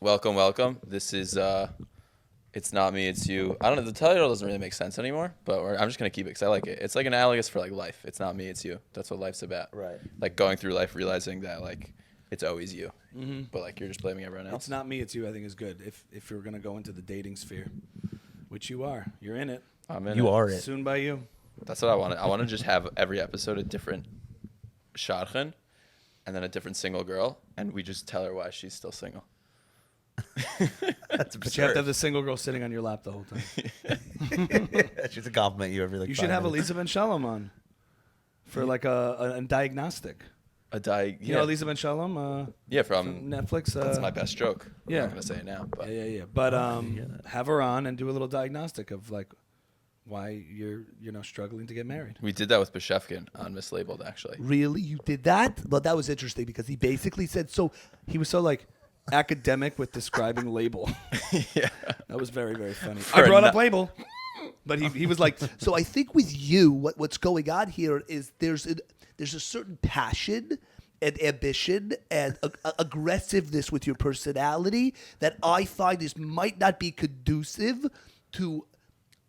Welcome. This is It's Not Me, It's You. I don't know, the title doesn't really make sense anymore, but I'm just gonna keep it because I like it. It's like an analogous for like life. It's not me, it's you. That's what life's about. Right. Like going through life, realizing that like it's always you, but like you're just blaming everyone else. It's not me, it's you. I think is good. If you're gonna go into the dating sphere, which you are, you're in it. I'm in You it. are it. Soon by you. That's what I want. I want to just have every episode a different shadchan, and then a different single girl, and we just tell her why she's still single. That's But you have to have the single girl sitting on your lap the whole time. She's a compliment you every like You 5 should have minutes. Elisa Ben Shalom on for like a diagnostic. You know Elisa Ben Shalom? Yeah, From from Netflix. that's my best joke. yeah. I'm not gonna say it now, but Yeah. But yeah. have her on and do a little diagnostic of like why you're struggling to get married. we did that with Beshefkin on Mislabeled actually. Really, you did that? Well, that was interesting because he basically said he was so like academic with describing label. Yeah. That was very, very funny. For I brought a up label, but he was like, so I think with you, what's going on here is there's a certain passion and ambition and aggressiveness with your personality that I find might not be conducive to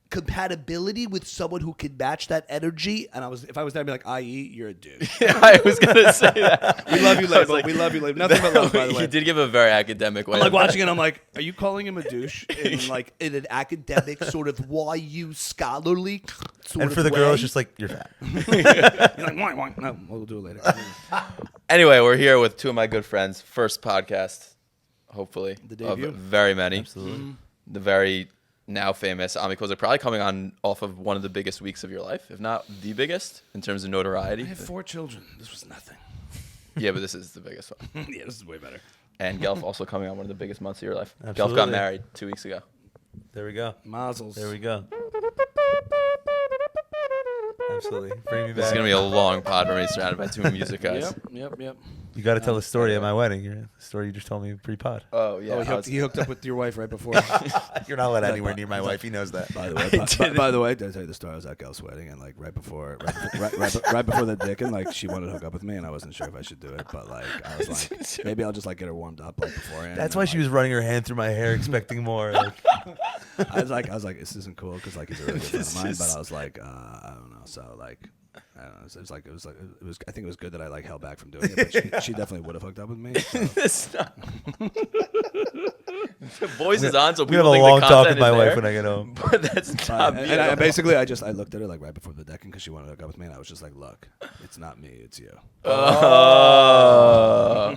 compatibility with someone who can match that energy. And if I was there, I'd be like, i.e., you're a dude. Yeah, I was gonna say that. We love you, I was label. like- We love you, label. Nothing but love, by the way. He did give a very academic way. I'm like of- watching it. I'm like, are you calling him a douche in an academic sort of YU scholarly sort And of for the way? girl, it's just like, you're fat. You're like, why? No, we'll do it later. Anyway, we're here with two of my good friends. First podcast, hopefully, The debut. of very many. Absolutely. The very now famous Ami Kozak, probably coming on off of one of the biggest weeks of your life, if not the biggest in terms of notoriety. I have 4 children. This was nothing. Yeah, but this is the biggest one. Yeah, this is way better. And Gelf also coming on one of the biggest months of your life. Gelf Absolutely. got married 2 weeks ago. There we go. Mazel's. There we go. Absolutely. Bring me This is back. gonna be a long pod for me, surrounded by two music guys. Yep. You got to tell the story at my wedding. The story you just told me pre-pod. Oh yeah, Oh, he hooked up with your wife right before. You're not allowed anywhere near my wife. He knows that. By the way, did by the way, did I tell you the story? I was at Gal's wedding, and like right before the dick, and like she wanted to hook up with me, and I wasn't sure if I should do it, but like I was like, maybe I'll just like get her warmed up like beforehand. That's and, why she was running her hand through my hair, expecting more. Like, I was like, this isn't cool because like he's a really good friend of mine, but I was like, I don't know. So like, I don't know. It was. I think it was good that I like held back from doing it, but she definitely would have hooked up with me. So. Stop. The voice is on, so we have people a think long the talk content with my is wife there, when I get home. But that's not me. And at I all. basically, I looked at her like right before the decking because she wanted to hook up with me, and I was just like, look, it's not me, it's you. Oh.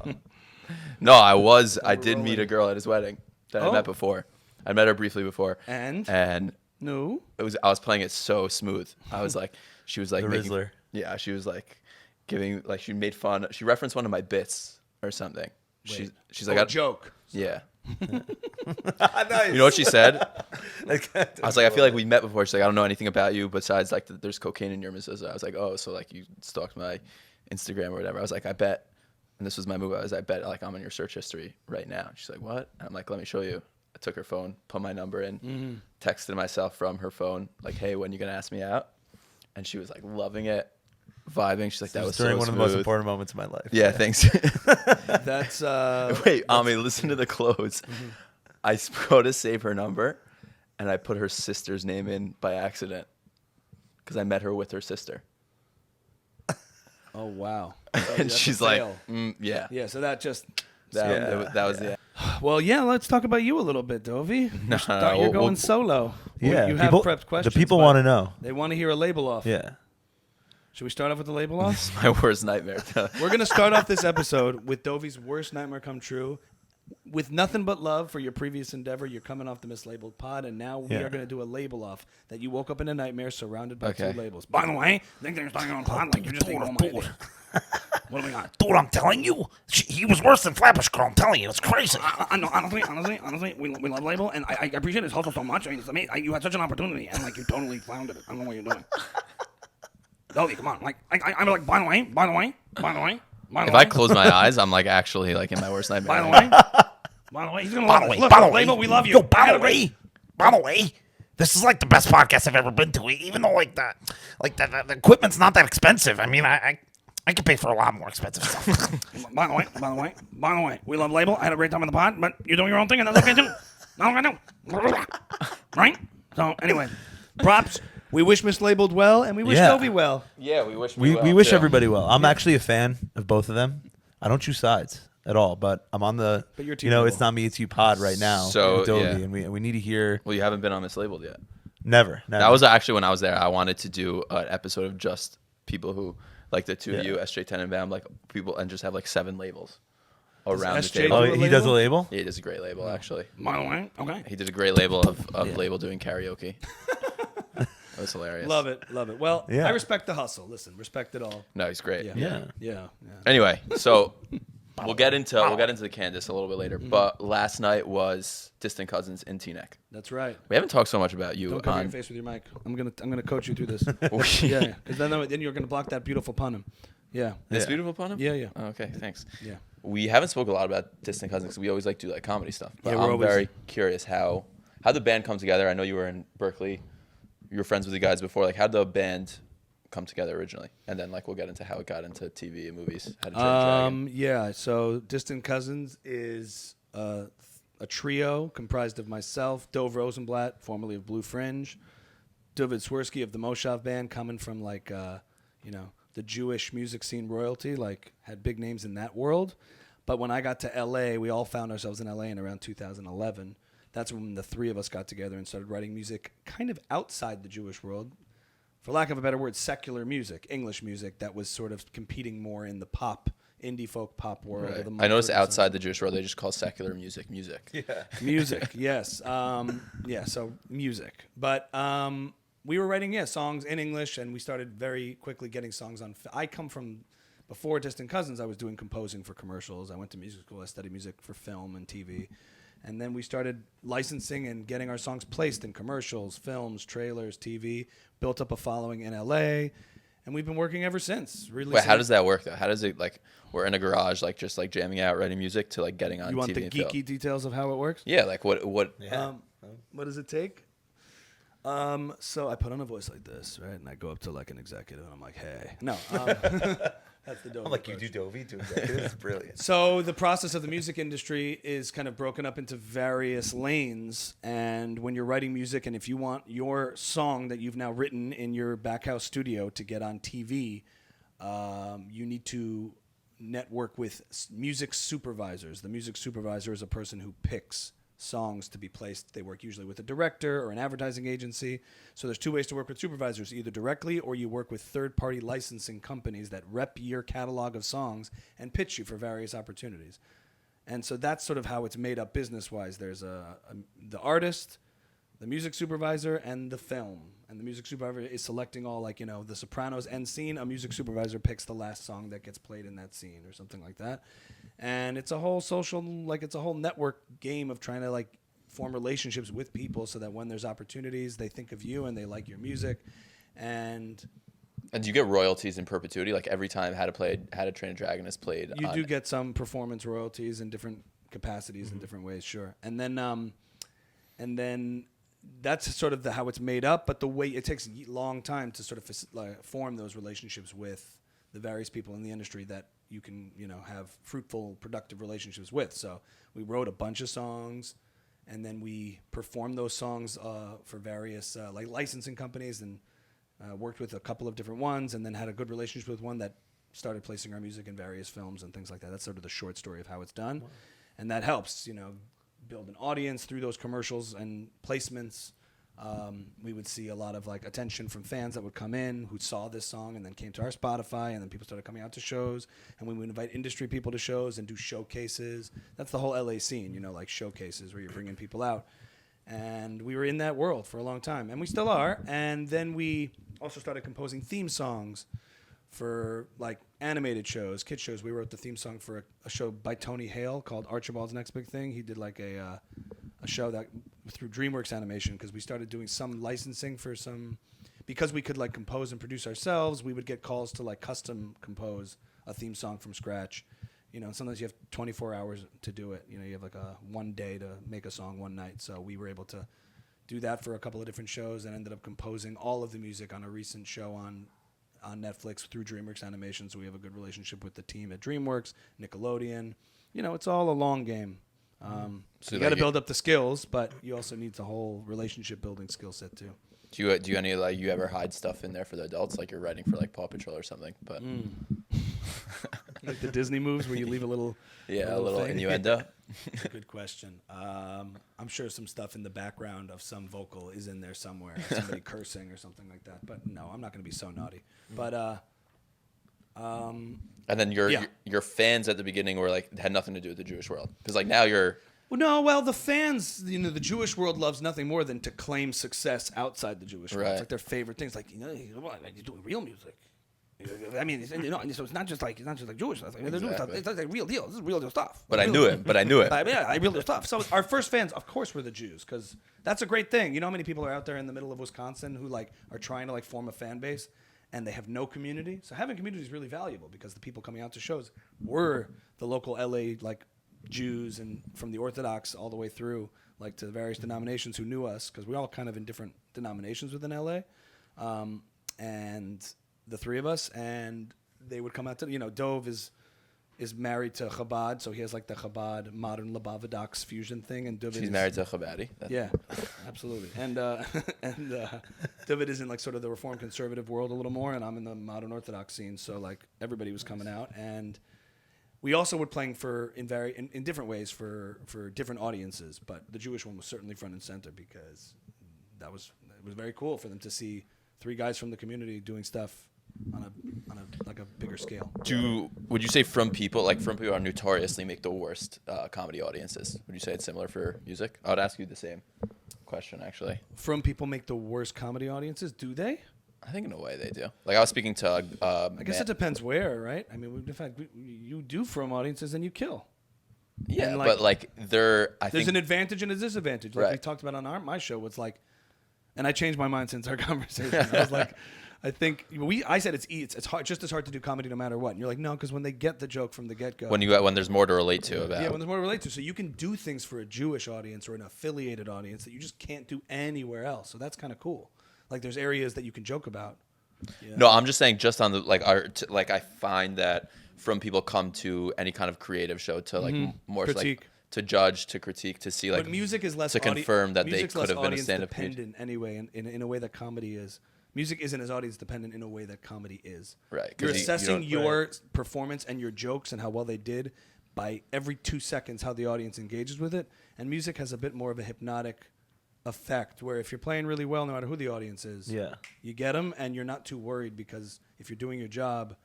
No, I did meet a girl at his wedding that I Oh. met before. I met her briefly before, And no, I was playing it so smooth. I was like, she was like The making, Rizzler. yeah, she was like giving, like she made fun. She referenced one of my bits or something. Wait. She's like, a joke. yeah. Nice. You know what she said? I was like, I feel like we met before. She's like, I don't know anything about you besides like there's cocaine in your mezuzah. I was like, oh, so like you stalked my Instagram or whatever. I was like, I bet, and this was my move. I bet like I'm in your search history right now. And she's like, what? And I'm like, let me show you. I took her phone, put my number in, texted myself from her phone, like, hey, when you gonna ask me out? And she was like loving it, vibing. She's like, that was during so one smooth. of the most important moments of my life. Yeah, thanks. That's Wait, Ami, listen to the close. I go to save her number, and I put her sister's name in by accident because I met her with her sister. Oh wow. And she's like, yeah. yeah. So that just. That was the. Well, yeah. Let's talk about you a little bit, Dovey. No, You're going solo. Yeah. You have people, prepped questions. The people but want to know. They want to hear a label off. Yeah. Should we start off with the label off? It's my worst nightmare. We're gonna start off this episode with Dovey's worst nightmare come true. With nothing but love for your previous endeavor, you're coming off the mislabeled pod, and now we Yeah. are going to do a label off that you woke up in a nightmare surrounded by Okay. 2 labels. By the way, I think they're starting on pod like you're just taking all my ideas. What do we got? Dude, I'm telling you, he was worse than Flatbush Girl. I'm telling you, it's crazy. I know, honestly, we love Label, and I appreciate his hustle so much. I mean, it's amazing. You had such an opportunity, and like you totally floundered it. I don't know what you're doing. Dovey, come on. Like, I'm like, by the way. If I close my eyes, I'm like actually like in my worst nightmare. By the way, he's gonna By love the us. way, Look, by the way, Label, we love you. Yo, by the way, this is like the best podcast I've ever been to. Even though the equipment's not that expensive. I mean, I I can pay for a lot more expensive stuff. By the way, we love label. I had a great time in the pod, but you're doing your own thing, and that's okay too. Not okay too. Right? So anyway, Props. We wish Mislabeled well, and we wish Yeah. Toby well. Yeah, we wish We well, wish too. everybody well. I'm actually a fan of both of them. I don't choose sides at all, but I'm on the. But you're you know, T-Mobile. it's not me, it's you pod right now. So, with Adobe, yeah. and we need to hear. Well, you haven't been on Mislabeled yet. Never. That was actually when I was there. I wanted to do an episode of just people who, like the two of Yeah. you, SJ10 and Bam, like people, and just have like 7 labels around the SJ table. Oh, do a he does a label? label. Yeah, he does a great label, actually. by the way, okay. He did a great label of label doing karaoke. That was hilarious. Love it. Well, Yeah. I respect the hustle. Listen, respect it all. No, he's great. Yeah. Yeah. Anyway, so we'll get into the Candace a little bit later. But last night was Distant Cousins in Teaneck. That's right. We haven't talked so much about you Don't cover on. your face with your mic. I'm gonna coach you through this. Yeah, because then you're gonna block that beautiful pun. Yeah. This Yeah. beautiful pun? Yeah. Oh, okay, thanks. Yeah. We haven't spoke a lot about Distant Cousins. We always like to do like comedy stuff. But Yeah, we're I'm always- very curious how the band come together. I know you were in Berkeley. You were friends with the guys before. Like, how did the band come together originally? And then like we'll get into how it got into TV and movies. How to Train a Dragon. Yeah. So Distant Cousins is a trio comprised of myself, Dove Rosenblatt, formerly of Blue Fringe, David Swirsky of the Moshav Band, coming from like the Jewish music scene royalty, like had big names in that world. But when I got to LA, we all found ourselves in LA in around 2011. That's when the three of us got together and started writing music kind of outside the Jewish world. For lack of a better word, secular music, English music that was sort of competing more in the pop, indie folk pop world. Right. Of the I noticed Mumford and outside the Jewish world they just call secular music. Yeah. music, yes. So music. But we were writing, songs in English, and we started very quickly getting songs on. I come from, before Distant Cousins, I was doing composing for commercials. I went to music school. I studied music for film and TV. And then we started licensing and getting our songs placed in commercials, films, trailers, TV, built up a following in LA. And we've been working ever since. Wait, how does that work though? How does it like we're in a garage like just like jamming out, writing music to like getting on You want TV the and film? geeky details of how it works? Yeah, like what What does it take? So I put on a voice like this, right? And I go up to like an executive and I'm like, hey. No. That's the dope. I'm like, you do Dovey to executive. It's brilliant. So the process of the music industry is kind of broken up into various lanes. And when you're writing music, and if you want your song that you've now written in your back house studio to get on TV, you need to network with music supervisors. The music supervisor is a person who picks songs to be placed. They work usually with a director or an advertising agency. So there's 2 ways to work with supervisors, either directly or you work with third-party licensing companies that rep your catalog of songs and pitch you for various opportunities. And so that's sort of how it's made up business-wise. There's the artist, the music supervisor, and the film. And the music supervisor is selecting all, like, the Sopranos end scene. A music supervisor picks the last song that gets played in that scene or something like that. And it's a whole it's a whole network game of trying to, like, form relationships with people so that when there's opportunities, they think of you and they like your music. And And do you get royalties in perpetuity? Like every time How to Train a Dragon is played. you do get some performance royalties in different capacities in different ways, sure. And then that's sort of how it's made up. But the way it takes a long time to sort of form those relationships with the various people in the industry that you can, have fruitful, productive relationships with. So we wrote a bunch of songs, and then we performed those songs for various like licensing companies, and worked with a couple of different ones, and then had a good relationship with one that started placing our music in various films and things like that. That's sort of the short story of how it's done. Wow. And that helps, build an audience through those commercials and placements. We would see a lot of like attention from fans that would come in who saw this song and then came to our Spotify, and then people started coming out to shows, and we would invite industry people to shows and do showcases. That's the whole LA scene, like showcases where you're bringing people out. And we were in that world for a long time, and we still are. And then we also started composing theme songs for like animated shows, kid shows. We wrote the theme song for a show by Tony Hale called Archibald's Next Big Thing. He did like a show that through DreamWorks Animation, because we started doing some licensing for some, because we could like compose and produce ourselves. We would get calls to like custom compose a theme song from scratch. Sometimes you have 24 hours to do it. You have like one day to make a song one night. So we were able to do that for a couple of different shows, and ended up composing all of the music on a recent show on on Netflix through DreamWorks Animation, so we have a good relationship with the team at DreamWorks, Nickelodeon. You know, it's all a long game. So you got to like build up the skills, but you also need the whole relationship building skill set too. Do you any like you ever hide stuff in there for the adults, like you're writing for like Paw Patrol or something? But Like the Disney moves where you leave a little yeah, a little thing. innuendo. That's a good question. I'm sure some stuff in the background of some vocal is in there somewhere, somebody cursing or something like that. But no, I'm not going to be so naughty. But And then Yeah. your fans at the beginning were like had nothing to do with the Jewish world because like now you're well, the fans, you know, the Jewish world loves nothing more than to claim success outside the Jewish world. Right. It's like their favorite things. Like, you know, you're doing real music. I mean, you know, so it's not just like Jewish stuff. Like, they're doing stuff. Exactly. It's like real deal. This is real deal stuff. but I Real knew deal. it. But I knew it. Yeah, real deal stuff. So our first fans, of course, were the Jews, because that's a great thing. You know how many people are out there in the middle of Wisconsin who like are trying to like form a fan base, and they have no community. So having community is really valuable because the people coming out to shows were the local LA like Jews, and from the Orthodox all the way through like to the various denominations who knew us, because we're all kind of in different denominations within LA, and the three of us, and they would come out to, you know, Dove is married to Chabad, so he has like the Chabad modern Lubavitch fusion thing, and David She's is, married to Chabadi. yeah, absolutely. And David is in like sort of the Reform conservative world a little more, and I'm in the modern Orthodox scene. So like everybody was coming out, and we also were playing in different ways for different audiences. But the Jewish one was certainly front and center because it was very cool for them to see three guys from the community doing stuff on a like a bigger scale. Would you say From People are notoriously make the worst comedy audiences? Would you say it's similar for music? I would ask you the same question actually. From People make the worst comedy audiences, do they? I think in a way they do. Like I was speaking to I guess it depends where, right? I mean, in fact, you do From audiences and you kill. yeah, and, but like There's think an advantage and a disadvantage. Like we Right. talked about on my show. It's like, and I changed my mind since our conversation. I was like, I think I said it's hard, just as hard to do comedy no matter what. And you're like, no, because when they get the joke from the get go, when there's more to relate to about. yeah, when there's more to relate to, so you can do things for a Jewish audience or an affiliated audience that you just can't do anywhere else. So that's kind of cool. Like there's areas that you can joke about. Yeah. No, I'm just saying, just on the I find that From People come to any kind of creative show to like more Critique. like to judge, to critique, to see like But music is less to confirm that they music's could less have been a audience stand-up dependent anyway, in a way that comedy is. Music isn't as audience dependent in a way that comedy is. Right, 'cause You're you assessing don't- your performance and your jokes and how well they did by every 2 seconds how the audience engages with it. And music has a bit more of a hypnotic effect where if you're playing really well, no matter who the audience is, Yeah. you get them and you're not too worried because if you're doing your job,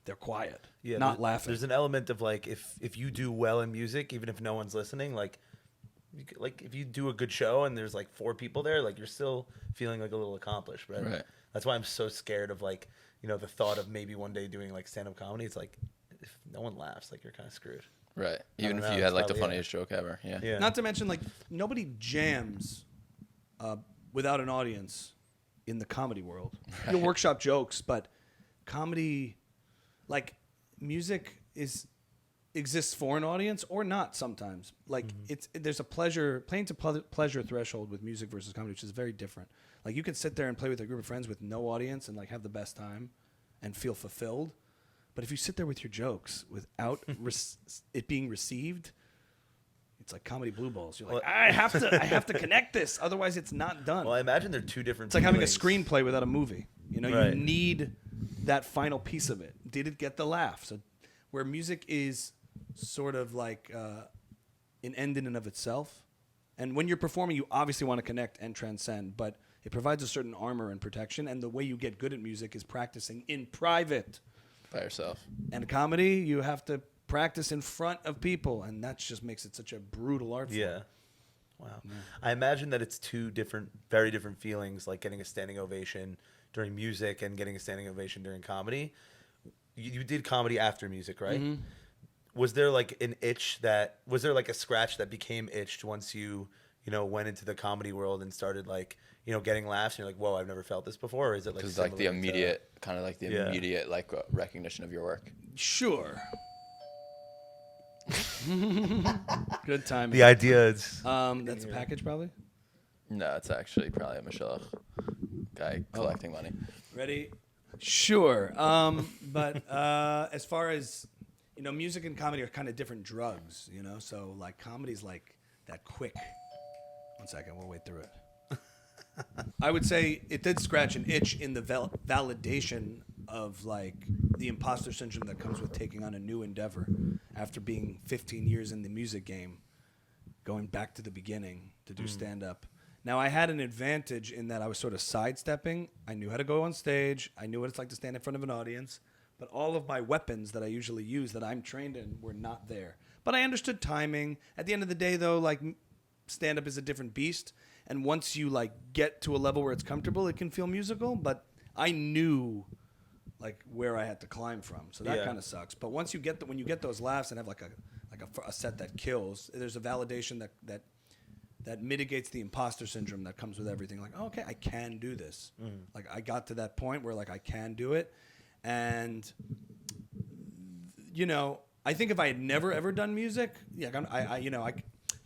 they're quiet, Yeah, not laughing. There's an element of like if you do well in music, even if no one's listening, like if you do a good show and there's like 4 people there, like you're still feeling like a little accomplished, right? Right. That's why I'm so scared of like, you know, the thought of maybe one day doing like stand-up comedy. It's like if no one laughs, like you're kind of screwed. right. Even don't if know, you it's had like the probably funniest joke ever. Yeah. Yeah. Not to mention, like, nobody jams without an audience in the comedy world. You'll workshop jokes, but comedy, like, music exists for an audience or not sometimes. Like, there's a playing to pleasure threshold with music versus comedy, which is very different. Like, you can sit there and play with a group of friends with no audience and, like, have the best time and feel fulfilled. But if you sit there with your jokes without it being received, it's like comedy blue balls. You're like, I have to connect this, otherwise it's not done. Well, I imagine they're two different. It's like having a feelings. screenplay without a movie. You know, Right. you need that final piece of it. Did it get the laugh? So, where music is sort of like an end in and of itself, and when you're performing, you obviously want to connect and transcend, but it provides a certain armor and protection. And the way you get good at music is practicing in private. By yourself. And comedy, you have to practice in front of people, and that just makes it such a brutal art form. Yeah. Wow. I imagine that it's two different, very different feelings, like getting a standing ovation during music and getting a standing ovation during comedy. You did comedy after music, right? Mm-hmm. Was there like was there like a scratch that became itched once you went into the comedy world and started like, getting laughs and you're like, whoa, I've never felt this before? Or is it like Because like the similar to- immediate kind of like the Yeah. immediate like recognition of your work. Sure. Good time. The idea is That's a package, probably. No, it's actually probably a Michelle guy collecting money. Ready? Sure. But as far as, music and comedy are kind of different drugs, So, like, comedy's like that quick. 1 second, we'll wait through it. I would say it did scratch an itch in the validation of, like, the imposter syndrome that comes with taking on a new endeavor after being 15 years in the music game, going back to the beginning to do stand-up. Now, I had an advantage in that I was sort of sidestepping. I knew how to go on stage. I knew what it's like to stand in front of an audience. But all of my weapons that I usually use that I'm trained in were not there. But I understood timing. At the end of the day, though, like, stand-up is a different beast. And once you, like, get to a level where it's comfortable, it can feel musical. But I knew, like, where I had to climb from. So that kind of sucks. But once you get when you get those laughs and have, like, a set that kills, there's a validation that mitigates the imposter syndrome that comes with everything. Like, oh, okay, I can do this. Like, I got to that point where, like, I can do it. And, I think if I had never, ever done music,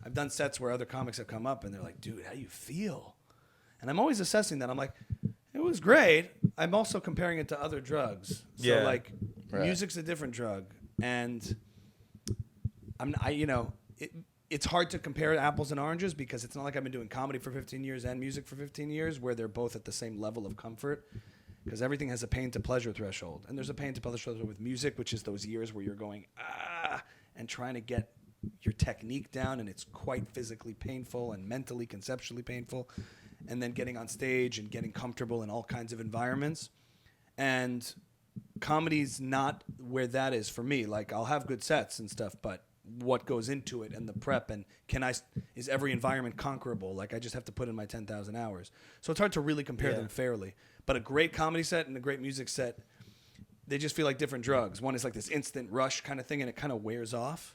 I've done sets where other comics have come up and they're like, dude, how do you feel? And I'm always assessing that. I'm like, it was great. I'm also comparing it to other drugs. So, like, music's a different drug. And it's hard to compare apples and oranges because it's not like I've been doing comedy for 15 years and music for 15 years where they're both at the same level of comfort, because everything has a pain to pleasure threshold. And there's a pain to pleasure threshold with music, which is those years where you're going, and trying to get your technique down, and it's quite physically painful and mentally, conceptually painful, and then getting on stage and getting comfortable in all kinds of environments. And comedy's not where that is for me. Like, I'll have good sets and stuff, but what goes into it and the prep, and is every environment conquerable? Like, I just have to put in my 10,000 hours. So it's hard to really compare them fairly. But a great comedy set and a great music set, they just feel like different drugs. One is like this instant rush kind of thing, and it kind of wears off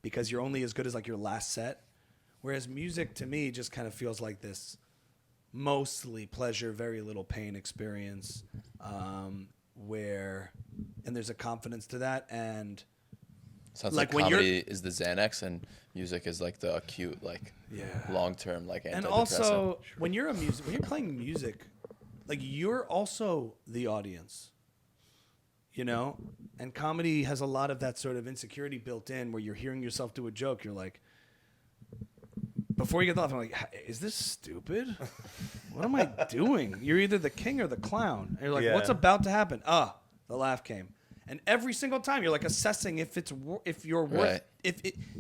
because you're only as good as, like, your last set. Whereas music, to me, just kind of feels like this mostly pleasure, very little pain experience, and there's a confidence to that. And sounds like comedy is the Xanax and music is like the acute, like, long-term, like, antidepressant. And also, when you're playing music, like, you're also the audience, And comedy has a lot of that sort of insecurity built in where you're hearing yourself do a joke. You're like, before you get off, I'm like, is this stupid? What am I doing? You're either the king or the clown. And you're like, what's about to happen? The laugh came. And every single time you're like assessing if you're worth,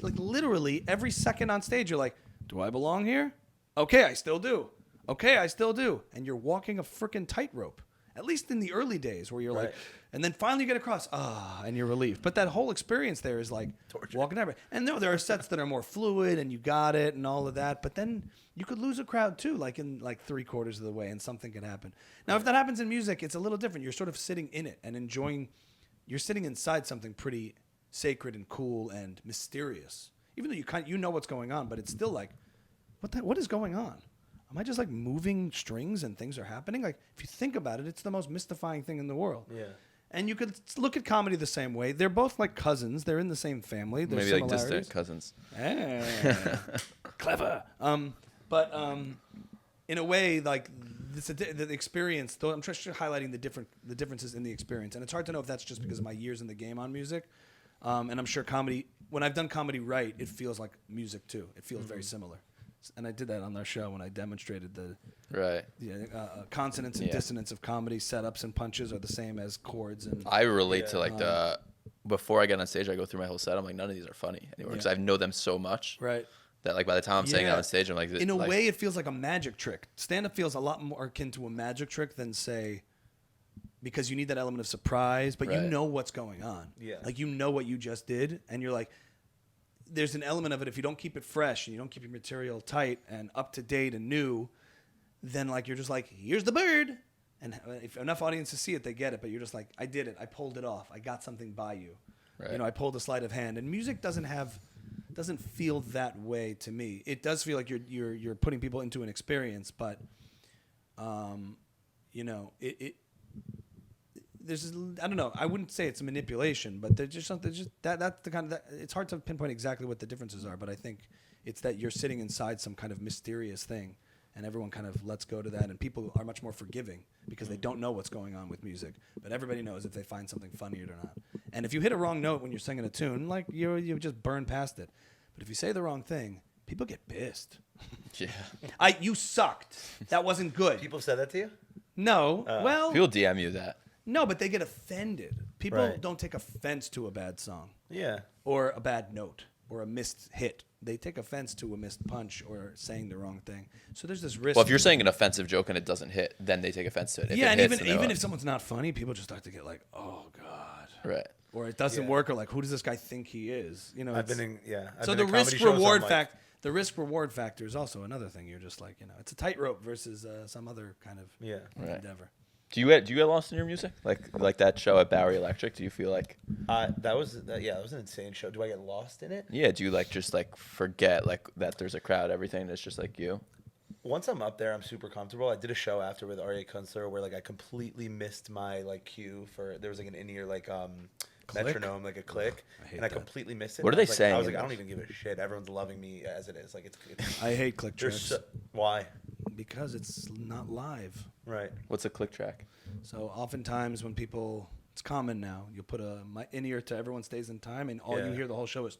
like, literally every second on stage, you're like, do I belong here? Okay, I still do. Okay, I still do. And you're walking a freaking tightrope, at least in the early days where you're like, and then finally you get across, and you're relieved. But that whole experience there is like torture. Walking everywhere. And no, there are sets that are more fluid and you got it and all of that. But then you could lose a crowd too, like in like 3/4 of the way, and something can happen. Now, if that happens in music, it's a little different. You're sort of sitting in it and enjoying. You're sitting inside something pretty sacred and cool and mysterious. Even though you know what's going on, but it's still like, what is going on? Am I just like moving strings and things are happening? Like, if you think about it, it's the most mystifying thing in the world. Yeah. And you could look at comedy the same way. They're both like cousins. They're in the same family. There's maybe similarities. like distant cousins. Clever. But in a way, like, the experience. Though I'm just highlighting the differences in the experience, and it's hard to know if that's just because of my years in the game on music. And I'm sure comedy. When I've done comedy right, it feels like music too. It feels very similar. And I did that on our show when I demonstrated the consonance and dissonance of comedy. Setups and punches are the same as chords. And I relate to like before I get on stage, I go through my whole set. I'm like, none of these are funny anymore because I know them so much. Right. That like by the time I'm saying it on stage, I'm like, in a way, it feels like a magic trick. Stand-up feels a lot more akin to a magic trick than, say, because you need that element of surprise, but you know what's going on. Yeah. Like, you know what you just did, and you're like, there's an element of it, if you don't keep it fresh and you don't keep your material tight and up to date and new, then like you're just like, here's the bird. And if enough audiences see it, they get it. But you're just like, I did it. I pulled it off. I got something by you. Right. You know, I pulled a sleight of hand. And music doesn't feel that way to me. It does feel like you're putting people into an experience, but you know, there's I don't know. I wouldn't say it's manipulation, but there's just something. That's the kind of it's hard to pinpoint exactly what the differences are. But I think it's that you're sitting inside some kind of mysterious thing, and everyone kind of lets go to that, and people are much more forgiving because they don't know what's going on with music. But everybody knows if they find something funny or not. And if you hit a wrong note when you're singing a tune, like you just burn past it. But if you say the wrong thing, people get pissed. Yeah. You sucked. That wasn't good. People said that to you? No. Well, People DM you that. no, but they get offended. People Right. don't take offense to a bad song Yeah. or a bad note or a missed hit. They take offense to a missed punch or saying the wrong thing. So there's this risk. Well, if you're saying an offensive joke and it doesn't hit, then they take offense to it. If yeah, it and hits, even then they're if someone's not funny, people just start to get like, oh god, right. or it doesn't Yeah. work, or like, who does this guy think he is? You know, I've it's- been in, yeah. I've so been the in comedy risk shows, reward I'm like, fact, the risk reward factor is also another thing. You're just like, it's a tightrope versus some other kind of Yeah. Right. endeavor. Do you get lost in your music? Like that show at Bowery Electric? Do you feel like That was an insane show. Do I get lost in it? yeah? Do you just forget that there's a crowd, everything that's just like you? Once I'm up there, I'm super comfortable. I did a show after with Aria Kunstler where I completely missed my cue for there was an in-ear metronome, a click, I hate and I that. completely missed it. What And are I they was saying I was in like, I don't those? even give a shit. Everyone's loving me as it is. It's I hate click there's tracks why? because it's not live. Right. What's a click track? So oftentimes when people, it's common now, you put my in-ear to Everyone Stays in Time, and all you Yeah. hear the whole show is,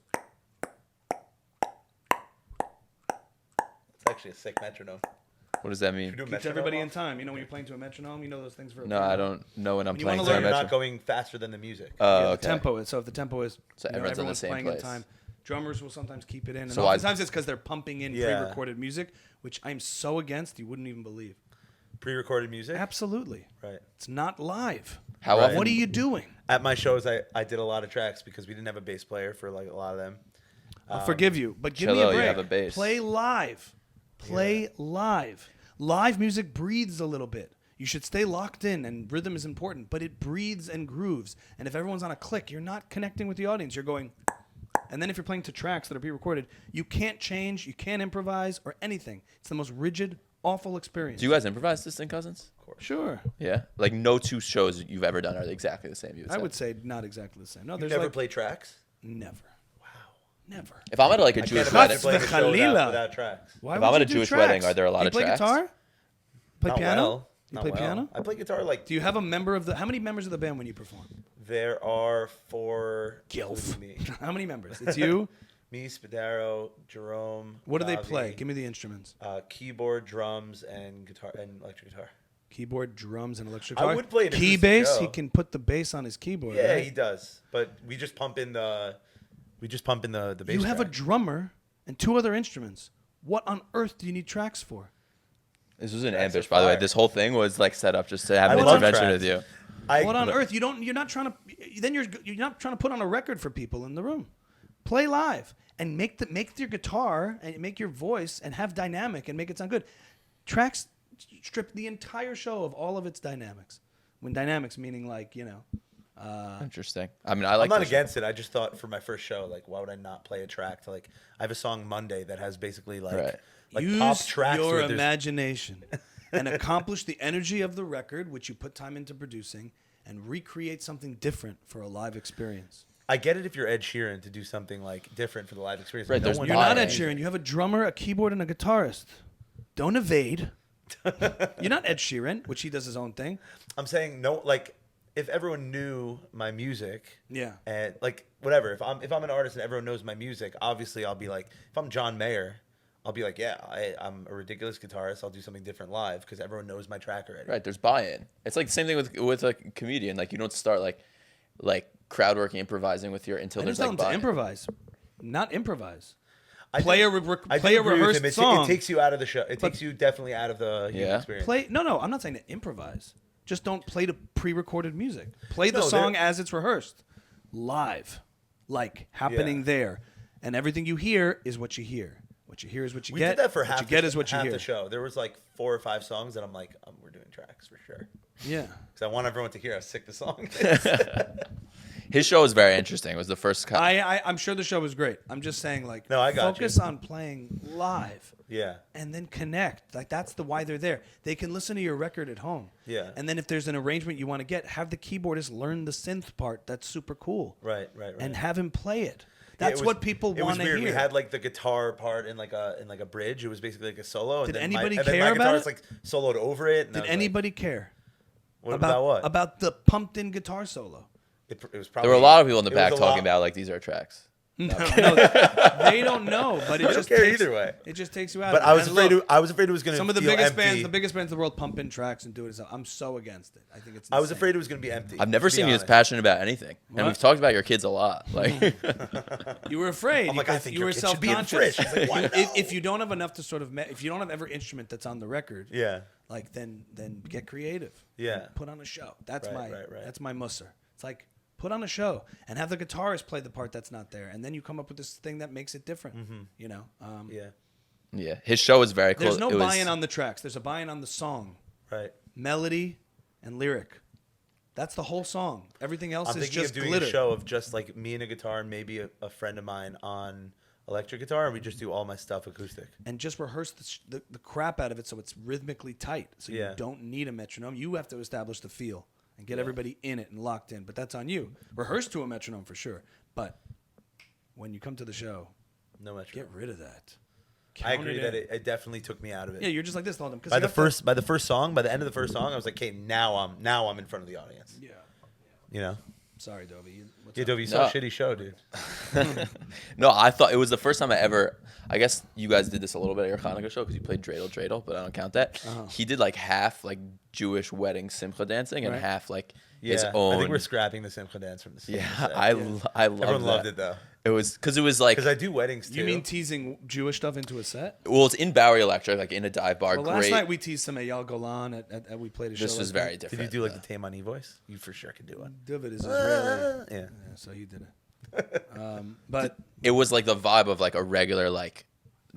It's actually a sick metronome. What does that mean? Should we do a keeps metronome everybody in off? time. You know when you're playing to a metronome, you know those things for a No, piano? I don't know when I'm When you playing. wanna So learn you're Metro- not going faster than the music. Oh, Yeah, okay. the tempo is. So if the tempo is, So everyone's in the same playing place. in time. Drummers will sometimes keep it in, and So I- oftentimes it's because they're pumping in Yeah. pre-recorded music, which I'm so against. You wouldn't even believe. Pre-recorded music. Absolutely, Right. it's not live. How Right. often? What are you doing? At my shows, I did a lot of tracks because we didn't have a bass player for a lot of them. I'll forgive you, but give me Chillo, a you break. have a bass. Play live. Play live. Live music breathes a little bit. You should stay locked in, and rhythm is important, but it breathes and grooves. And if everyone's on a click, you're not connecting with the audience. You're going, and then if you're playing to tracks that are pre-recorded, you can't change, you can't improvise, or anything. It's the most rigid, awful experience. Do you guys improvise Distant Cousins? Sure. Yeah. No two shows you've ever done are exactly the same. I would say not exactly the same. No, You there's never like, play tracks? never. Wow. Never. If I'm at a I Jewish can't wedding, imagine playing a show Khalila. without tracks. Why If would I'm you at a do Jewish tracks? wedding, are there a lot Do you of play tracks? guitar? Play Not piano? well. You Not play well. piano? I play guitar Do you have a member of the? How many members of the band when you perform? There are 4. Gilf. including Me, How many members? It's you. me Spadaro, Jerome. What do they Davi, play? Give me the instruments. Keyboard, drums, and guitar and electric guitar. Keyboard, drums, and electric I guitar. would play an key acoustic bass. show. He can put the bass on his keyboard. Yeah, right? he does. But we just pump in the bass. You have a track. drummer and 2 other instruments. What on earth do you need tracks for? this was an Tracks ambush, are by the way. fire. This whole thing was set up just to have I an love intervention tracks. with you. What on earth? You're not trying to. Then you're not trying to put on a record for people in the room. Play live and make your guitar and make your voice and have dynamic and make it sound good. Tracks strip the entire show of all of its dynamics. When dynamics meaning Interesting. I mean, I like. I'm not this- against it. I just thought for my first show, why would I not play a track to I have a song Monday that has basically Right. use pop tracks. your where there's- imagination and accomplish the energy of the record, which you put time into producing, and recreate something different for a live experience. I get it if you're Ed Sheeran to do something different for the live experience. Right, No there's one You're Why? not Ed Sheeran. You have a drummer, a keyboard, and a guitarist. Don't evade. You're not Ed Sheeran, which he does his own thing. I'm saying no. If everyone knew my music, Yeah. and whatever. If I'm an artist and everyone knows my music, obviously I'll be if I'm John Mayer, I'll be I'm a ridiculous guitarist. I'll do something different live because everyone knows my track already. Right. There's buy-in. It's the same thing with a comedian. You don't start like crowd working, improvising with your until I there's didn't tell him to buy-in. improvise, not improvise. I Play do- a re- I do play a agree with rehearsed him. song. It takes you out of the show. It takes you definitely out of the human Yeah. experience. No, I'm not saying to improvise. Just don't play to pre-recorded music. Play the No, song there- as it's rehearsed, live, happening Yeah. there, and everything you hear is what you hear. What you hear is what you We get. did that for what half. you get the, is what you half hear. the show. There was 4 or 5 songs that I'm we're doing tracks for sure Yeah. because I want everyone to hear how sick the song is. His show was very interesting. It was the first. I'm sure the show was great. I'm just saying, No, I got focus you. on playing live. Yeah. And then connect. That's the why they're there. They can listen to your record at home. Yeah. And then if there's an arrangement you want to get, have the keyboardist learn the synth part. That's super cool. Right. And have him play it. That's it was- what people It was want to weird. hear. We had like the guitar part in like a bridge. It was basically like a solo. Did and then anybody and then care my about guitarist it? like soloed over it. And I Did was anybody care Like, about what? About the pumped-in guitar solo? It was probably. There were a lot of people in the it was back a talking lot- about like these are tracks. No, they don't know, but it don't just care takes, either way. It just takes you out. But of it. I was And afraid. look, I was afraid it was going to. some of the feel biggest empty. bands, the biggest bands in the world, pump in tracks and do it as I'm so against it. I think it's. I was insane. afraid it was going to be empty. I've never to be seen you this honest. passionate about anything, and What? we've talked about your kids a lot. Like, You were afraid. I'm like, I because think you your were kid should be in self-conscious. Frisch. He's like, what? If you don't have enough to sort of, if you don't have every instrument that's on the record, Yeah. like then get creative. Yeah. Put on a show. That's Right, my right. that's my musser. It's like put on a show and have the guitarist play the part that's not there, and then you come up with this thing that makes it different. You know. Yeah. yeah, his show was very cool. There's no It was- buy-in on the tracks. There's a buy-in on the song, Right. melody, and lyric. That's the whole song. Everything else I'm is thinking just of doing glitter. a show of just like me and a guitar and maybe a friend of mine on electric guitar, and we just do all my stuff acoustic. And just rehearse the crap out of it so it's rhythmically tight. So Yeah. you don't need a metronome. You have to establish the feel and get everybody in it and locked in. But that's on you. Rehearse to a metronome for sure. But when you come to the show, No metronome. get rid of that. I Count agree it that in. it definitely took me out of it. Yeah, you're just like this the whole time. 'cause by you the have first song, by the end of the first song, I was like, okay, now I'm in front of the audience. Yeah. You know? Sorry, Dovey. What's Yeah, up? Dovey, you saw No. a shitty show, dude. No, I thought it was the first time I ever. I guess you guys did this a little bit at your Hanukkah show because you played dreidel, but I don't count that. He did like half like Jewish wedding simcha dancing and Right. half like Yeah, his own. I think we're scrapping the Simcha dance from the scene. yeah, set. I loved Everyone loved that. it though, It was because it was like because I do weddings too. You mean teasing Jewish stuff into a set? well, it's in Bowery Electric, like in a dive bar. Well, great. last night we teased some Eyal Golan at we played a show. This was last very night. different. Did you do like the Taimani voice? You for sure could do one. David is Israeli. Yeah. Yeah, so he did it. But It was like the vibe of like a regular like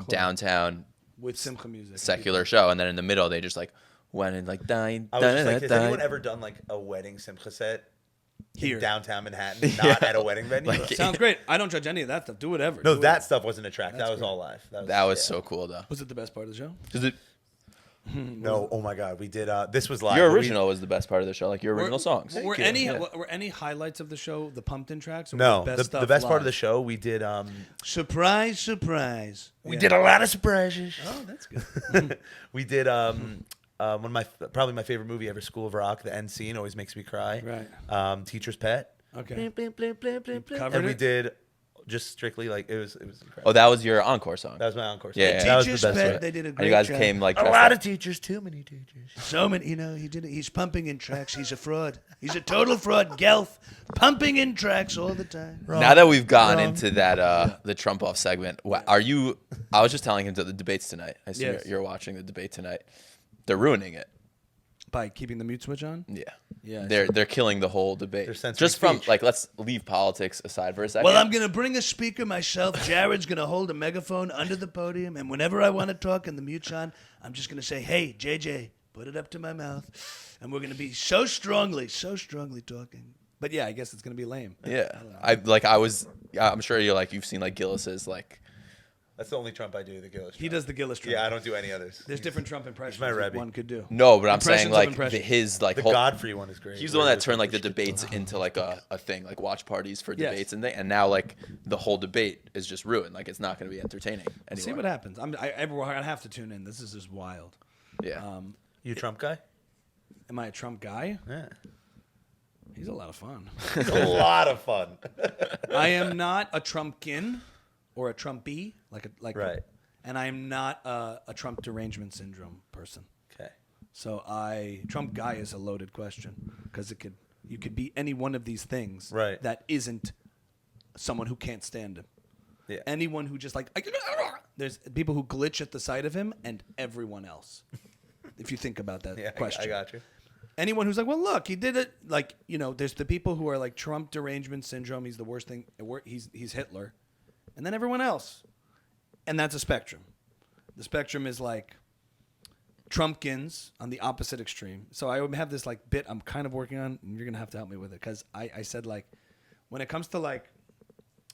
downtown with Simcha music. secular show, and then in the middle they just like went and like dying. I was just like, has anyone ever done like a wedding Simcha set Here. in downtown Manhattan, not at a wedding venue? Like, Sounds great. I don't judge any of that stuff. Do whatever. no, Do that whatever. stuff wasn't a track. That That's was great. all live. That was yeah. so cool though. Was it the best part of the show? 'Cause No, oh my god, we did. This was live. your but we- original was the best part of the show, like your original songs. Were you. any Yeah. were any highlights of the show the pumped-in tracks? Or No, was the stuff best part live? of the show we did. Surprise, surprise. We did a lot of surprises. Oh, that's good. We did one of my probably my favorite movie ever, School of Rock. The end scene always makes me cry. Right. Teacher's Pet. Okay. And Covered we it? did just strictly like it was incredible. Oh, that was your encore song. That was my encore. Yeah, song. yeah. That was Teachers the best Pet, way. they did a And great you guys job. came like A dressed lot up. of teachers, too many teachers. So many, he did it. He's pumping in tracks. He's a fraud. He's a total fraud. Gelf, pumping in tracks all the time. Now that we've gone into that the Trump off segment, are you? I was just telling him to the debates tonight. I see Yes. you're watching the debate tonight. They're ruining it. By keeping the mute switch on? Yeah. Yeah, I They're killing the whole debate. They're censoring Just from speech. like let's leave politics aside for a second. Well, I'm going to bring a speaker myself. Jared's going to hold a megaphone under the podium, and whenever I want to talk and the mute's on, I'm just going to say, hey, JJ, put it up to my mouth. And we're going to be so strongly talking. But yeah, I guess it's going to be lame. Yeah. I'm sure you've seen like Gillis's like. That's the only Trump I do. The Gillis. He Trump. does the Gillis Trump. Yeah, I don't do any others. There's different Trump impressions my that Rebbe. one could do. No, but I'm Impressions saying of like impressions. his like The whole. Godfrey one is great. He's the one that turned like the Where debates into like a thing, like watch parties for Yes. debates and thing. And now like the whole debate is just ruined. Like it's not going to be entertaining anymore. See what happens. I'm going to have to tune in. This is just wild. Yeah. you a Trump guy? Am I a Trump guy? Yeah. He's a lot of fun. It's a lot of fun. I am not a Trumpkin or a Trumpy, Right. and I am not a Trump derangement syndrome person. Okay. So Trump guy is a loaded question because you could be any one of these things Right. that isn't someone who can't stand him. Yeah. Anyone who just like there's people who glitch at the sight of him and everyone else. If you think about that Yeah, question. I got you. Anyone who's like, well, look, he did it. Like, there's the people who are like Trump derangement syndrome. He's the worst thing. He's Hitler. And then everyone else. And that's a spectrum. The spectrum is like Trumpkins on the opposite extreme. So I have this like bit I'm kind of working on, and you're going to have to help me with it. Because I said like, when it comes to like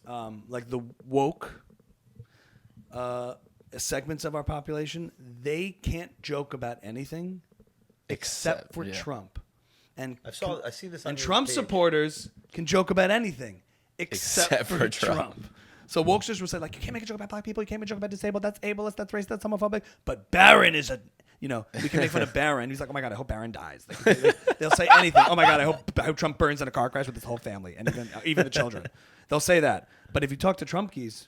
the woke segments of our population, they can't joke about anything except for yeah. Trump. And I seen this on and your Trump page. supporters can joke about anything except Except for for Trump. Trump. So wokesters will say like, you can't make a joke about black people, you can't make a joke about disabled, that's ableist, that's racist, that's homophobic. But Barron is a, you know, we can make fun of Barron. He's like, oh my God, I hope Barron dies. They'll say anything. Oh my God, I hope Trump burns in a car crash with his whole family and even the children. They'll say that. But if you talk to Trumpkins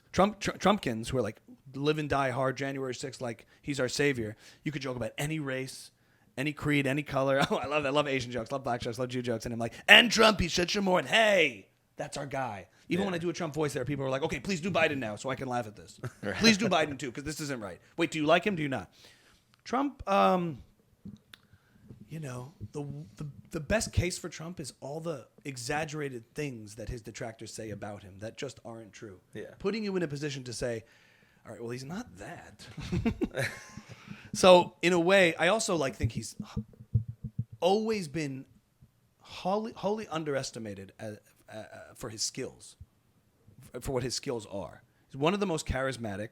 who are like live and die hard January 6th, like he's our savior, you could joke about any race, any creed, any color. Oh, I love that. I love Asian jokes, love black jokes, love Jew jokes. And I'm like, and Trump, he's such a moron. Hey, that's our guy. Even when I do a Trump voice there, people are like, okay, please do Biden now so I can laugh at this. Please do Biden too, because this isn't right. Wait, do you like him? Do you not? Trump, you know, the best case for Trump is all the exaggerated things that his detractors say about him that just aren't true. Yeah. Putting you in a position to say, all right, well, he's not that. So in a way, I also think he's always been wholly underestimated for his skills, for what his skills are. He's one of the most charismatic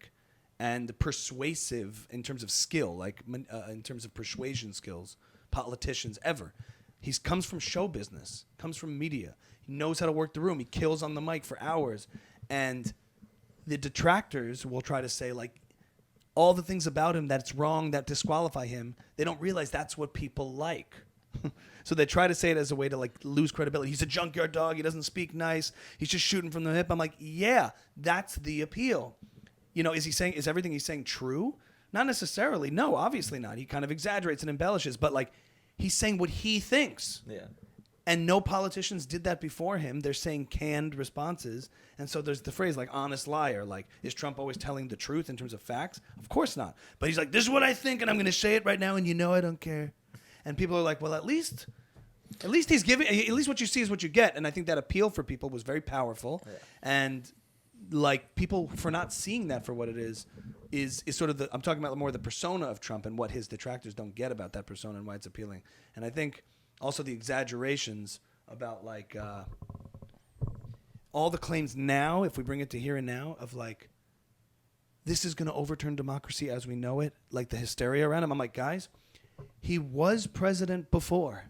and persuasive in terms of skill, in terms of persuasion skills, politicians ever. He comes from show business, comes from media. He knows how to work the room. He kills on the mic for hours. And the detractors will try to say, all the things about him that's wrong, that disqualify him. They don't realize that's what people like. So they try to say it as a way to lose credibility. He's a junkyard dog. He doesn't speak nice. He's just shooting from the hip. I'm like, yeah, that's the appeal. You know, is everything he's saying true? Not necessarily. No, obviously not. He kind of exaggerates and embellishes, but he's saying what he thinks. Yeah. And no politicians did that before him. They're saying canned responses. And so there's the phrase honest liar. Is Trump always telling the truth in terms of facts? Of course not. But he's like, this is what I think, and I'm going to say it right now, and I don't care. And people are like, well, at least he's giving, at least what you see is what you get. And I think that appeal for people was very powerful. Yeah. And people for not seeing that for what it is sort of I'm talking about more the persona of Trump and what his detractors don't get about that persona and why it's appealing. And I think also the exaggerations about all the claims now, if we bring it to here and now, of this is going to overturn democracy as we know it, the hysteria around him. I'm like, guys, he was president before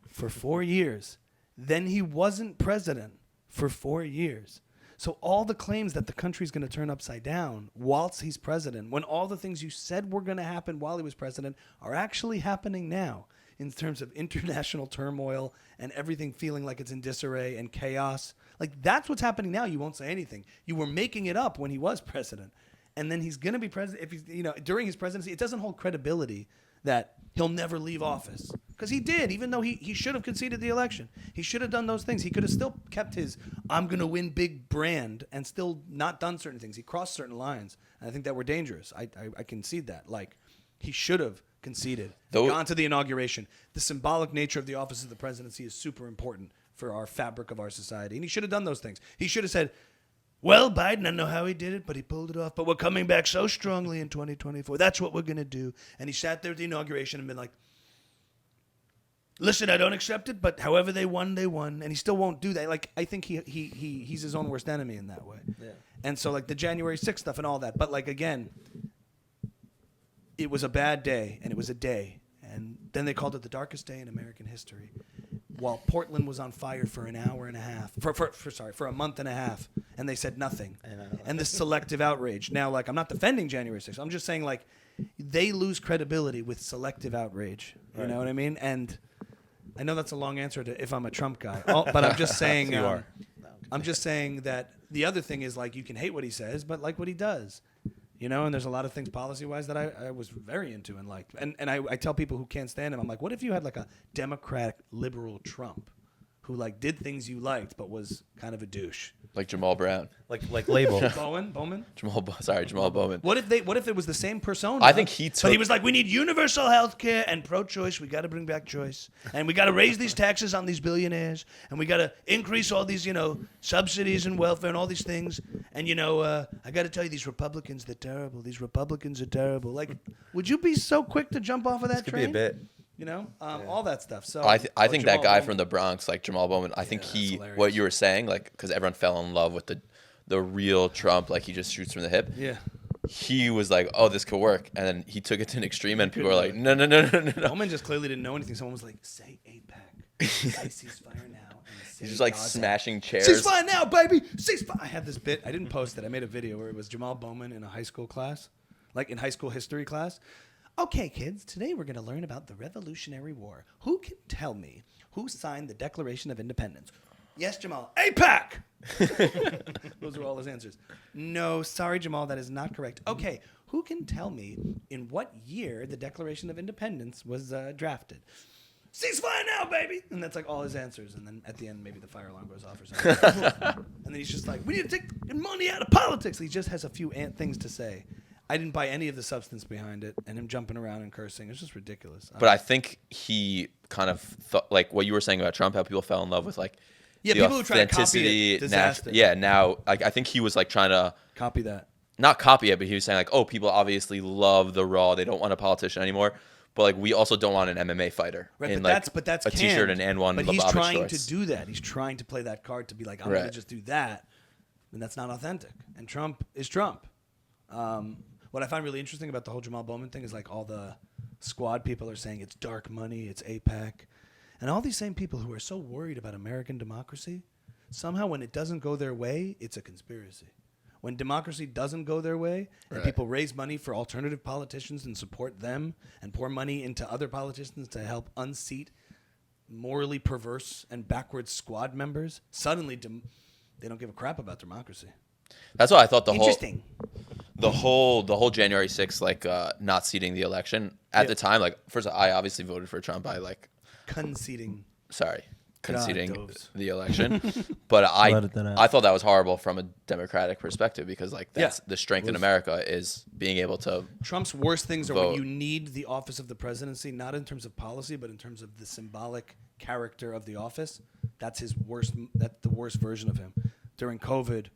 for 4 years. Then he wasn't president for 4 years. So all the claims that the country's going to turn upside down whilst he's president, when all the things you said were going to happen while he was president are actually happening now in terms of international turmoil and everything feeling like it's in disarray and chaos. That's what's happening now. You won't say anything. You were making it up when he was president. And then he's going to be president. If he's, during his presidency, it doesn't hold credibility that he'll never leave office. Because he did, even though he should have conceded the election. He should have done those things. He could have still kept his I'm going to win big brand and still not done certain things. He crossed certain lines. And I think that were dangerous. I concede that. He should have conceded. Gone to the inauguration. The symbolic nature of the office of the presidency is super important for our fabric of our society. And he should have done those things. He should have said, well, Biden, I don't know how he did it, but he pulled it off. But we're coming back so strongly in 2024. That's what we're going to do. And he sat there at the inauguration and been like, listen, I don't accept it, but however they won, they won. And he still won't do that. I think he's his own worst enemy in that way. Yeah. And so the January 6th stuff and all that. But again, it was a bad day, and it was a day. And then they called it the darkest day in American history. While Portland was on fire for an hour and a half, for a month and a half, and they said nothing. And this selective outrage. Now, I'm not defending January 6th. I'm just saying, they lose credibility with selective outrage. You know what I mean? And I know that's a long answer to if I'm a Trump guy, but I'm just saying. You are. I'm just saying that the other thing is you can hate what he says, but like what he does. And there's a lot of things policy-wise that I was very into and liked. And I tell people who can't stand him, I'm like, what if you had a Democratic liberal Trump who did things you liked but was kind of a douche? Like Jamal Brown. Like label. Bowman? Jamal Bowman. What if it was the same persona? I think he took... But he was like, we need universal health care and pro-choice. We got to bring back choice. And we got to raise these taxes on these billionaires. And we got to increase all these, subsidies and welfare and all these things. And, I got to tell you, these Republicans, they're terrible. These Republicans are terrible. Would you be so quick to jump off of that train? Could be a bit. All that stuff. So I think that guy Bowman. from the Bronx, Jamal Bowman, I think what you were saying, because everyone fell in love with the real Trump, he just shoots from the hip. Yeah. He was like, oh, this could work. And then he took it to an extreme, and people were like, no. Bowman just clearly didn't know anything. Someone was like, say APAC. IC's fire now. He's just like smashing chairs. Ceasefire now, baby. Ceasefire. I had this bit. I didn't post it. I made a video where it was Jamal Bowman in a high school class, like in high school history class. Okay, kids, today we're going to learn about the Revolutionary War. Who can tell me who signed the Declaration of Independence? Yes, Jamal. AIPAC! Those are all his answers. No, sorry, Jamal, that is not correct. Okay, who can tell me in what year the Declaration of Independence was drafted? Ceasefire now, baby! And that's like all his answers. And then at the end, maybe the fire alarm goes off or something. And then he's just like, we need to take money out of politics. He just has a few things to say. I didn't buy any of the substance behind it. And him jumping around and cursing. It's just ridiculous. But I think he kind of thought, like what you were saying about Trump, how people fell in love with like the people who try to copy authenticity, it, disaster. Now I think he was like trying to Copy that. not copy it, but he was saying like, oh, people obviously love the Raw. They don't want a politician anymore. But like, we also don't want an MMA fighter Right, in but that's a T-shirt and N1. But he's Lubavitch trying shorts. to do that. He's trying to play that card to be like, I'm going to just do that. And that's not authentic. And Trump is Trump. What I find really interesting about the whole Jamal Bowman thing is like all the squad people are saying it's dark money, it's AIPAC. And all these same people who are so worried about American democracy, somehow when it doesn't go their way, it's a conspiracy. When democracy doesn't go their way and people raise money for alternative politicians and support them and pour money into other politicians to help unseat morally perverse and backwards squad members, suddenly they don't give a crap about democracy. That's why I thought the whole January 6th, like not seating the election at the time, like first I obviously voted for Trump. I like conceding the election, but I thought that was horrible from a democratic perspective because like that's the strength in America is being able to. Trump's worst things are when you need the office of the presidency, not in terms of policy, but in terms of the symbolic character of the office. That's his worst. That's the worst version of him. During COVID,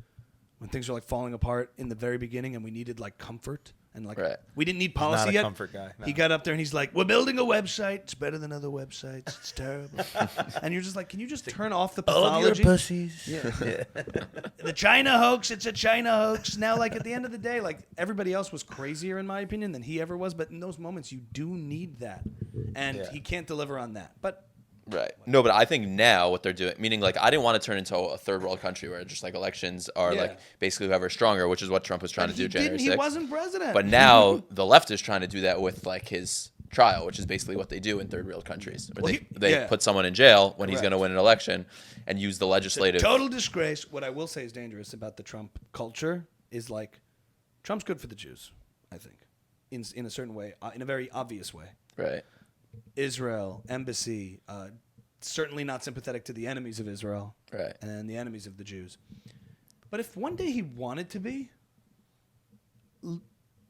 when things were like falling apart in the very beginning, and we needed like comfort. And like we didn't need policy not a yet. Comfort guy. No. He got up there and he's like, "We're building a website. It's better than other websites. It's terrible." And you're just like, "Can you just turn off the pathology?" All of your pussies. Yeah. The China hoax. It's a China hoax. Now, like at the end of the day, like everybody else was crazier in my opinion than he ever was. But in those moments, you do need that, and he can't deliver on that. But no, but I think now what they're doing, meaning like I didn't want to turn into a third world country where just like elections are like basically whoever's stronger, which is what Trump was trying to do January 6th. He wasn't president. But now the left is trying to do that with like his trial, which is basically what they do in third world countries. They put someone in jail when he's going to win an election and use the legislative. Total disgrace. What I will say is dangerous about the Trump culture is like Trump's good for the Jews, I think, in a certain way, in a very obvious way. Right. Israel, embassy, certainly not sympathetic to the enemies of Israel and the enemies of the Jews. But if one day he wanted to be,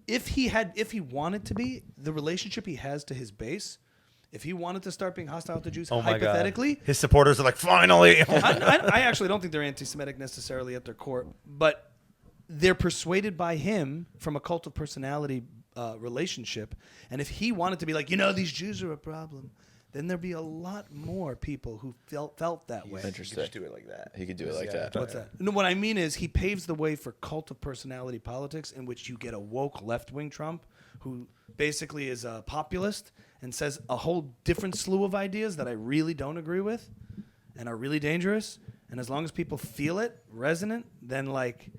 if he wanted to be, the relationship he has to his base, if he wanted to start being hostile to Jews, hypothetically. God. His supporters are like, finally. I actually don't think they're anti-Semitic necessarily at their core, but they're persuaded by him from a cult of personality relationship. And if he wanted to be like, these Jews are a problem, then there'd be a lot more people who felt that way. Interesting. He could just do it like that. He could do it like that. What's that? No, what I mean is he paves the way for cult of personality politics in which you get a woke left-wing Trump who basically is a populist and says a whole different slew of ideas that I really don't agree with and are really dangerous. And as long as people feel it resonant, then like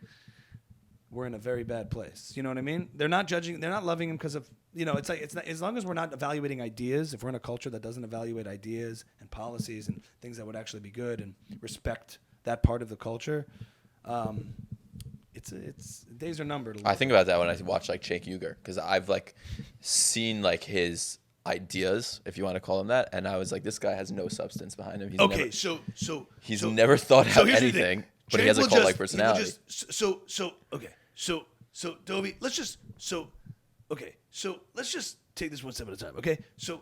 we're in a very bad place. You know what I mean? They're not judging. They're not loving him because of, it's like, it's not, as long as we're not evaluating ideas, if we're in a culture that doesn't evaluate ideas and policies and things that would actually be good and respect that part of the culture, it's days are numbered. I think about that when I watch like Cenk Uygur because I've like seen like his ideas, if you want to call him that, and I was like, this guy has no substance behind him. He's never thought out anything, but he has a cult-like personality. So Dobie, let's just take this one step at a time, okay? So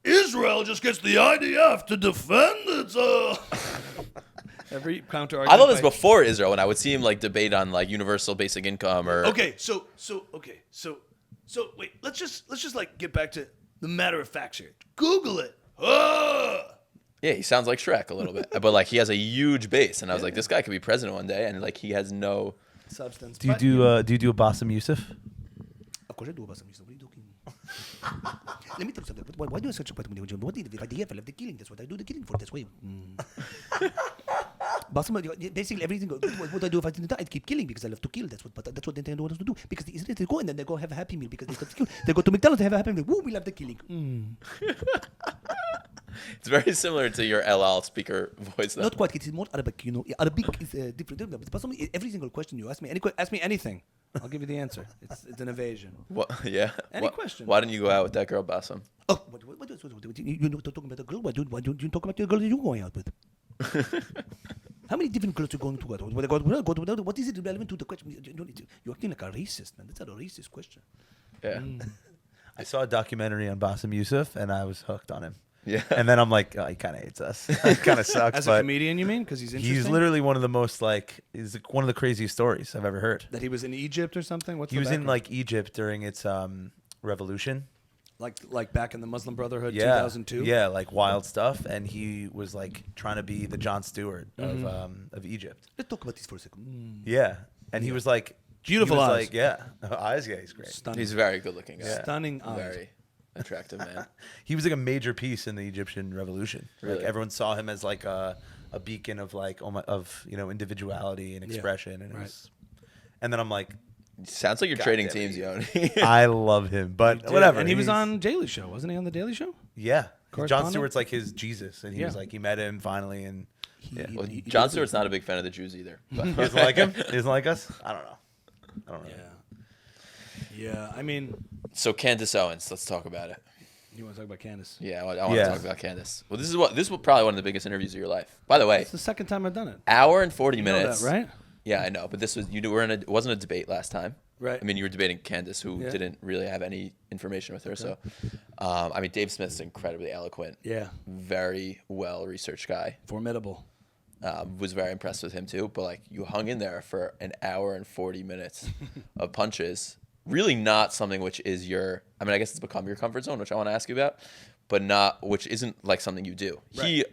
Israel just gets the IDF to defend its every counter argument. I thought this before Israel when I would see him like debate on like universal basic income or so wait, let's just like get back to the matter of facts here. Google it. Yeah, he sounds like Shrek a little bit, but like he has a huge base, and I was like, this guy could be president one day, and like he has no substance. Do you do a Bassem Youssef? Of course I do a Bassem Youssef. What are you talking? Let me tell you something. Why do you such a question? What if I love the killing? That's what I do the killing for. That's why. But basically everything. What I do if I didn't die, I'd keep killing because I love to kill. That's what Nintendo wants to do. Because the Israelis go and then they go have a happy meal because they got to kill. They go to McDonald's, they have a happy meal. Woo, we love the killing. It's very similar to your El Al speaker voice, though. Not quite. It is more Arabic. Arabic is different. But every single question you ask me, Ask me anything. I'll give you the answer. It's an evasion. What? Yeah. Any question. Why didn't you go out with that girl, Bassam? oh, you're not talking about a girl. Why don't you talk about the girl that you're going out with? How many different girls are going to what is it relevant to the question? You're acting like a racist, man. That's not a racist question. Yeah. I saw a documentary on Bassem Youssef, and I was hooked on him. Yeah. And then I'm like, oh, he kind of hates us. He kind of sucks. As but a comedian, you mean? Because he's interesting? he's literally one of the most he's one of the craziest stories I've ever heard. That he was in Egypt or something? What's He the was in background? Egypt during its revolution. Like back in the Muslim Brotherhood, Yeah, 2002? yeah, wild stuff. And he was trying to be the Jon Stewart of Egypt. Let's talk about this for a second. Yeah, and he was Beautiful he was eyes. yeah, eyes. Yeah, he's great. Stunning. He's a very good looking guy. Stunning eyes. Very attractive man. He was a major piece in the Egyptian revolution. Really? Everyone saw him as a beacon of individuality and expression, and it was. And then I'm like, Sounds like you're God trading damn it. teams, Yoni. I love him, but whatever. And he was he's- on Daily Show. Wasn't he on the Daily Show? Yeah, Jon Correspondent? Stewart's like his Jesus, and he was Yeah. he met him finally, and Yeah. Well, Jon Stewart's not a big fan of the Jews either. But he doesn't like him. He doesn't like us. I don't know. Yeah. I mean, so Candace Owens, let's talk about it. you want to talk about Candace? Yeah, I want Yeah. to talk about Candace. Well, this was probably one of the biggest interviews of your life. By the way, It's the second time I've done it. hour and 40 You know minutes. that, right? Yeah, I know. But this was it wasn't a debate last time. Right. I mean, you were debating Candace, who Yeah. didn't really have any information with her. So, I mean, Dave Smith's incredibly eloquent. Yeah. Very well researched guy. Formidable. Was very impressed with him too. But you hung in there for an hour and 40 minutes of punches. Really not something which is I mean, I guess it's become your comfort zone, which I want to ask you about, but which isn't something you do. Right.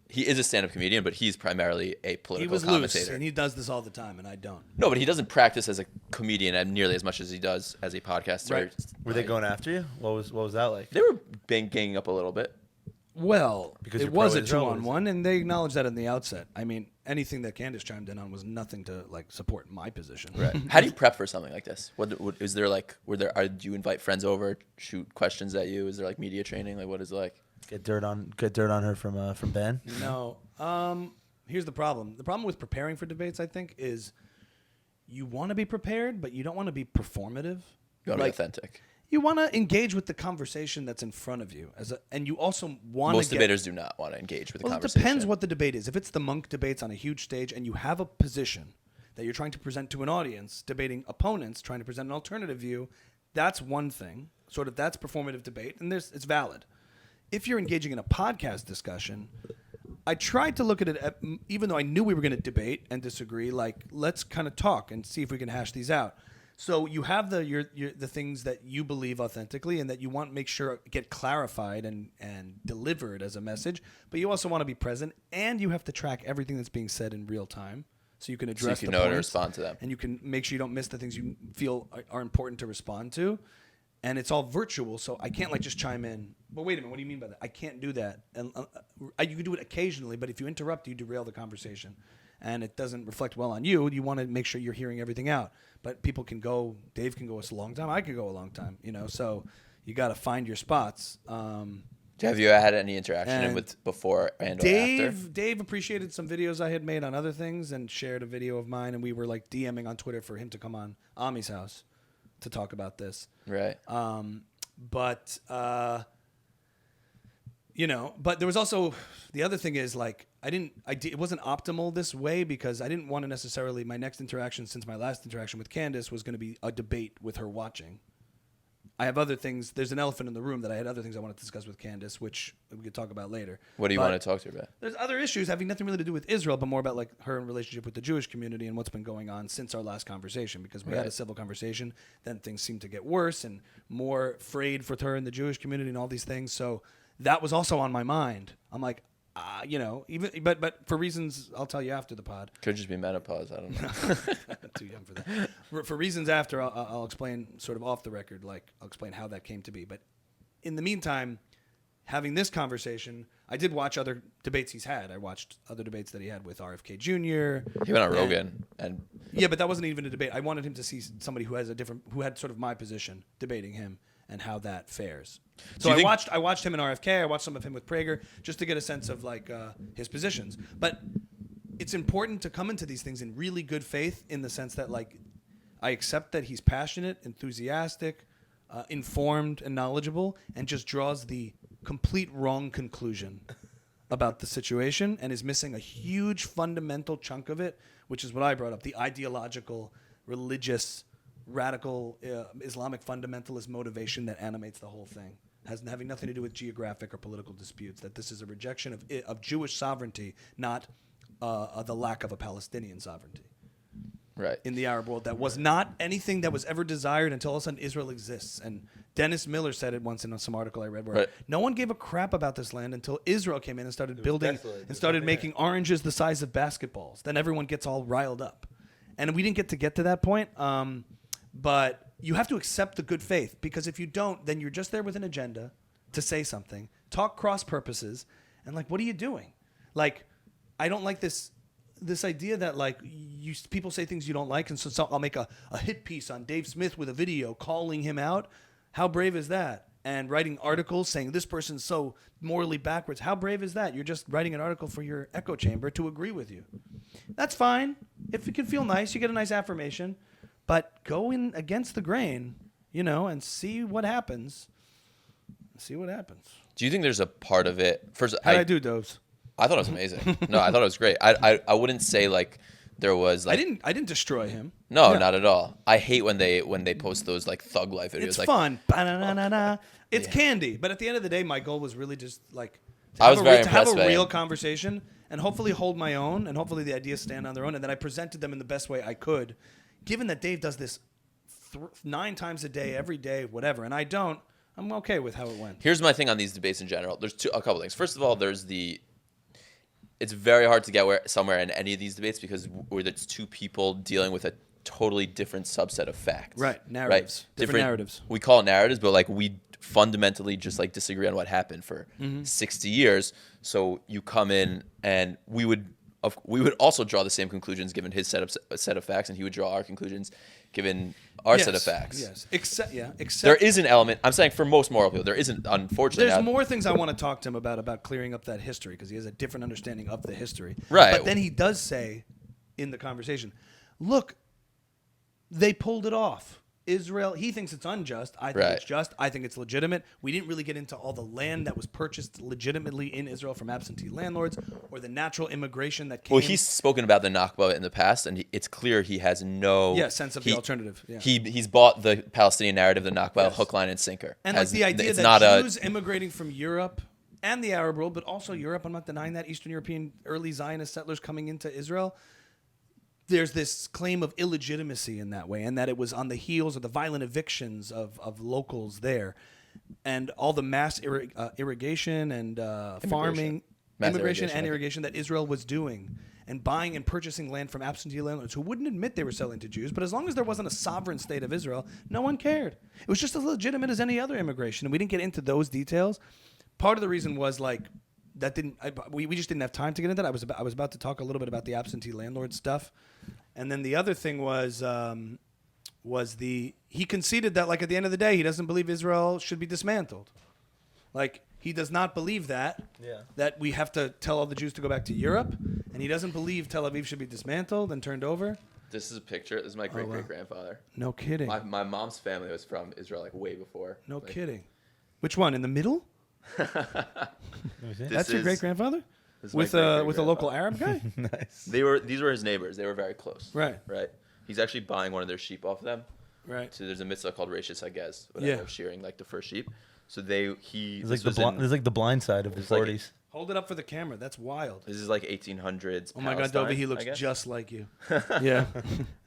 He is a stand-up comedian, but he's primarily a He political was commentator. loose, and he does this all the time, and I don't. No, but he doesn't practice as a comedian nearly as much as he does as a podcaster. Right. Were they going after you? What was that like? They were ganging up a little bit. Well, Because it you're was a pro-Israel, 2-on-1, and they acknowledged that in the outset. I mean, anything that Candace chimed in on was nothing to support my position. Right. How do you prep for something like this? What is there do you invite friends over, shoot questions at you? Is there media training? What is it like? Get dirt on her from Ben. No. Here's the problem. The problem with preparing for debates, I think, is you want to be prepared, but you don't want to be performative. You want to be authentic. You want to engage with the conversation that's in front of you, and you also want Most to debaters do not want to engage with the Well, it conversation. depends what the debate is. If it's the Monk debates on a huge stage and you have a position that you're trying to present to an audience, debating opponents, trying to present an alternative view, that's one thing. That's performative debate, and it's valid. If you're engaging in a podcast discussion, I tried to look at it, even though I knew we were going to debate and disagree, let's kind of talk and see if we can hash these out. So you have the things that you believe authentically and that you want to make sure get clarified and delivered as a message, but you also want to be present, and you have to track everything that's being said in real time so you can address you can the know how to points, respond to them. and you can make sure you don't miss the things you feel are important to respond to. And it's all virtual, so I can't just chime in. But wait a minute, what do you mean by that? I can't do that. And you can do it occasionally, but if you interrupt, you derail the conversation, and it doesn't reflect well on you. You want to make sure you're hearing everything out. But people can go. Dave can go a long time. I could go a long time. So you got to find your spots. Have you had any interaction And with before and or after? Dave appreciated some videos I had made on other things and shared a video of mine, and we were DMing on Twitter for him to come on Ami's house to talk about this. Right. But there was also the other thing is it wasn't optimal this way because I didn't want to necessarily, my next interaction since my last interaction with Candace was going to be a debate with her watching. I have other things. There's an elephant in the room that I had other things I wanted to discuss with Candace, which we could talk about later. What do you want to talk to her about? There's other issues having nothing really to do with Israel, but more about her relationship with the Jewish community and what's been going on since our last conversation. Because we had a civil conversation, then things seemed to get worse and more frayed for her in the Jewish community and all these things. So that was also on my mind. I'm like, but for reasons I'll tell you after the pod. Could just be menopause. I don't know. I'm too young for that. For reasons after, I'll explain sort of off the record. I'll explain how that came to be. But in the meantime, having this conversation, I did watch other debates he's had. I watched other debates that he had with RFK Jr. He went on Rogan and Yeah, but that wasn't even a debate. I wanted him to see somebody who had sort of my position debating him and how that fares. So I watched him in RFK. I watched some of him with Prager just to get a sense of like his positions. But it's important to come into these things in really good faith, in the sense that like I accept that he's passionate, enthusiastic, informed, and knowledgeable, and just draws the complete wrong conclusion about the situation and is missing a huge fundamental chunk of it, which is what I brought up: the ideological, religious, radical Islamic fundamentalist motivation that animates the whole thing, having nothing to do with geographic or political disputes. That this is a rejection of Jewish sovereignty, not the lack of a Palestinian sovereignty. right. In the Arab world, that was not anything that was ever desired until all of a sudden Israel exists. And Dennis Miller said it once in some article I read, where Right. no one gave a crap about this land until Israel came in and started building desolate. and started making oranges the size of basketballs. Then everyone gets all riled up. And we didn't get to that point. But you have to accept the good faith, because if you don't, then you're just there with an agenda to say something, talk cross purposes, and like, what are you doing? Like, I don't like this idea that like people say things you don't like, and so I'll make a hit piece on Dave Smith with a video calling him out. How brave is that? And writing articles saying this person's so morally backwards. How brave is that? You're just writing an article for your echo chamber to agree with you. That's fine. If it can feel nice, you get a nice affirmation. But go in against the grain, and see what happens. See what happens. Do you think there's a part of it? First, How'd I do, Doves? I thought it was amazing. No, I thought it was great. I wouldn't say like there was like I didn't destroy him. no, not at all. I hate when they post those like thug life videos. It's like, fun. Ba-na-na-na-na. It's candy. But at the end of the day, my goal was really just like I was very to have impressed a by real him. conversation and hopefully hold my own, and hopefully the ideas stand on their own, and then I presented them in the best way I could. Given that Dave does this 9 times a day, every day, whatever, and I don't, I'm okay with how it went. Here's my thing on these debates in general. There's a couple things. First of all, it's very hard to get somewhere in any of these debates because it's two people dealing with a totally different subset of facts. Right, narratives. Right? Different narratives. We call it narratives, but like we fundamentally just like disagree on what happened for 60 years. So you come in and we would also draw the same conclusions given his set of facts, and he would draw our conclusions given our set of facts. Yes. Except There is an element. I'm saying for most moral people, there isn't. Unfortunately, there's more things I want to talk to him about clearing up that history, because he has a different understanding of the history. Right. But then he does say in the conversation, look, they pulled it off. Israel, he thinks it's unjust. I think it's just. I think it's legitimate. We didn't really get into all the land that was purchased legitimately in Israel from absentee landlords, or the natural immigration that came. Well, he's spoken about the Nakba in the past, and it's clear he has no sense of the alternative. Yeah. He's bought the Palestinian narrative, the Nakba, hook, line, and sinker. And like the idea it's that not Jews immigrating from Europe and the Arab world, but also Europe, I'm not denying that, Eastern European early Zionist settlers coming into Israel, there's this claim of illegitimacy in that way, and that it was on the heels of the violent evictions of locals there, and all the mass irrigation and farming, immigration and irrigation that Israel was doing, and buying and purchasing land from absentee landlords who wouldn't admit they were selling to Jews, but as long as there wasn't a sovereign state of Israel, no one cared. It was just as legitimate as any other immigration, and we didn't get into those details. Part of the reason was like that we just didn't have time to get into that. I was about to talk a little bit about the absentee landlord stuff, and then the other thing was he conceded that like at the end of the day he doesn't believe Israel should be dismantled. Like he does not believe that we have to tell all the Jews to go back to Europe, and he doesn't believe Tel Aviv should be dismantled and turned over. This is a picture. This is my great-great-grandfather. No kidding. My mom's family was from Israel like way before. No kidding. Which one? In the middle? That's your great-grandfather? With a local Arab guy? Nice. These were his neighbors. They were very close. Right. He's actually buying one of their sheep off them. Right. So there's a mitzvah called Rishis, I guess. Yeah. Shearing like the first sheep. So It's like the blind side of the 40s. Hold it up for the camera. That's wild. This is like 1800s. Oh my God, Palestine, Dovey, he I looks guess. just like you. Yeah.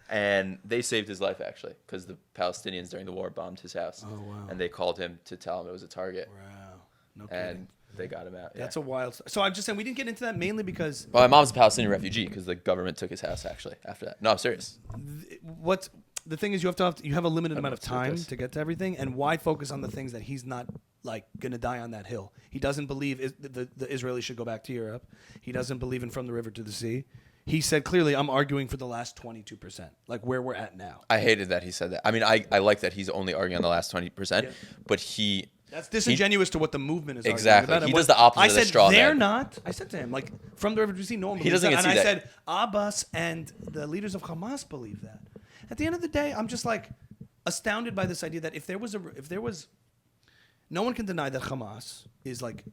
And they saved his life actually, because the Palestinians during the war bombed his house. Oh wow. And they called him to tell him it was a target. Wow. No kidding. And they got him out. Yeah. That's a wild. So I'm just saying we didn't get into that mainly because Well, my mom's a Palestinian refugee because the government took his house actually after that. No, I'm serious. what the thing is you have a limited amount of know, time circus. to get to everything, and why focus on the things that he's not like gonna die on that hill. He doesn't believe the Israelis should go back to Europe. He doesn't believe in from the river to the sea. He said clearly, I'm arguing for the last 22%, like where we're at now. I hated that he said that. I mean, I like that he's only arguing on the last 20%, but That's disingenuous to what the movement is exactly. arguing about. He does the opposite I of the said, straw they're man. not. I said to him, like, from the river to the sea, no one He believes doesn't that. even And see I that. said, Abbas and the leaders of Hamas believe that. At the end of the day, I'm just like astounded by this idea that if there was, no one can deny that Hamas is like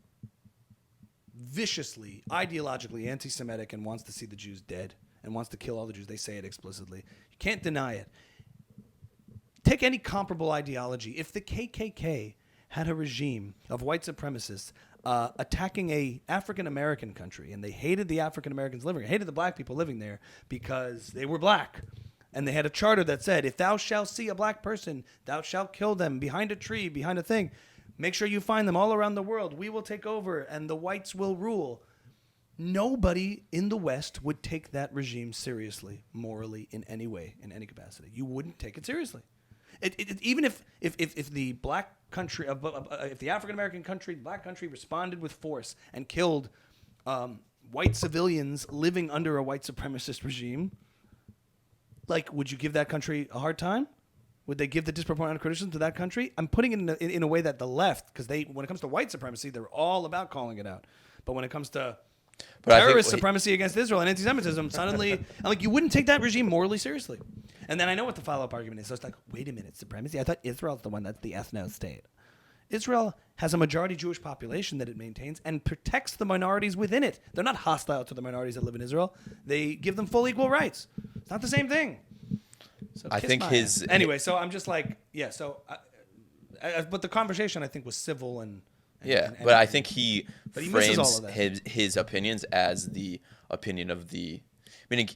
viciously, ideologically anti-Semitic and wants to see the Jews dead and wants to kill all the Jews. They say it explicitly. You can't deny it. Take any comparable ideology. If the KKK had a regime of white supremacists attacking a African American country, and they hated the African Americans living, hated the black people living there because they were black, and they had a charter that said, if thou shalt see a black person, thou shalt kill them behind a tree, behind a thing. Make sure you find them all around the world. We will take over, and the whites will rule. Nobody in the West would take that regime seriously, morally, in any way, in any capacity. You wouldn't take it seriously. Even if the black country, if the African American country, black country responded with force and killed white civilians living under a white supremacist regime, like, would you give that country a hard time? Would they give the disproportionate criticism to that country? I'm putting it in a way that the left, because when it comes to white supremacy, they're all about calling it out. But when it comes to terrorist supremacy against Israel and anti-Semitism, suddenly, I'm like, you wouldn't take that regime morally seriously. And then I know what the follow-up argument is. So it's like, wait a minute, supremacy? I thought Israel's the one that's the ethno-state. Israel has a majority Jewish population that it maintains and protects the minorities within it. They're not hostile to the minorities that live in Israel. They give them full equal rights. It's not the same thing. So I think his... Anyway, so I'm just like, yeah, so... but the conversation, I think, was civil and but I think he misses all frames of that. his opinions as the opinion of the... Meaning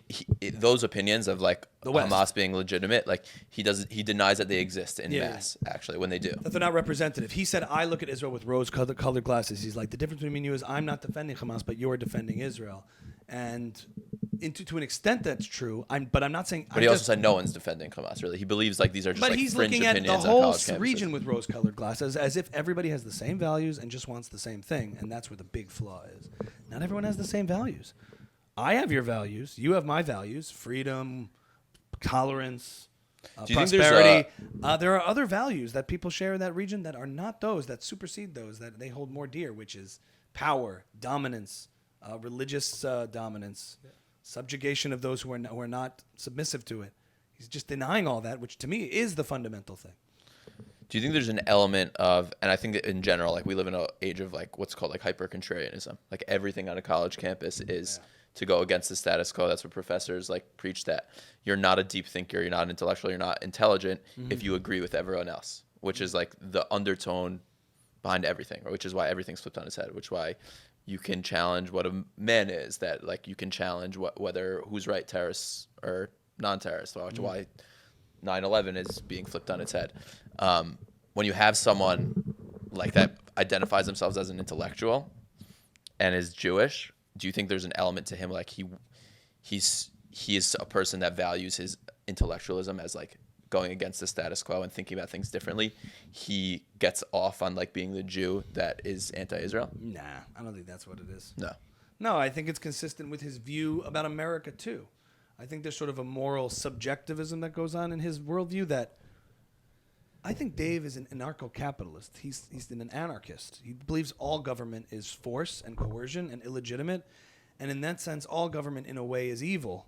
those opinions of like The West. Hamas being legitimate, like he denies that they exist in mass, actually, when they do. That they're not representative. He said, I look at Israel with rose-colored glasses. He's like, the difference between you is I'm not defending Hamas, but you're defending Israel. And to an extent, that's true. But I'm not saying... But he also said no one's defending Hamas, really. He believes like these are just But like he's fringe looking at the opinions on whole college campuses. region with rose-colored glasses as if everybody has the same values and just wants the same thing. And that's where the big flaw is. Not everyone has the same values. I have your values. You have my values. Freedom, tolerance, Do you think there's prosperity. There are other values that people share in that region that are not those, that supersede those, that they hold more dear, which is power, dominance, religious dominance, subjugation of those who are not submissive to it. He's just denying all that, which to me is the fundamental thing. Do you think there's an element of, and I think that in general, like we live in an age of like what's called like hyper-contrarianism. Like everything on a college campus is to go against the status quo. That's what professors like preach, that you're not a deep thinker, you're not an intellectual, you're not intelligent if you agree with everyone else, which is like the undertone behind everything, which is why everything's flipped on its head, which why you can challenge what a man is, that like you can challenge whether who's right, terrorists or non-terrorists, which why 9/11 is being flipped on its head. When you have someone like that identifies themselves as an intellectual and is Jewish, do you think there's an element to him like he is a person that values his intellectualism as like going against the status quo and thinking about things differently? He gets off on like being the Jew that is anti-Israel? Nah, I don't think that's what it is. No. I think it's consistent with his view about America, too. I think there's sort of a moral subjectivism that goes on in his worldview that I think Dave is an anarcho-capitalist. He's an anarchist. He believes all government is force and coercion and illegitimate. And in that sense, all government in a way is evil.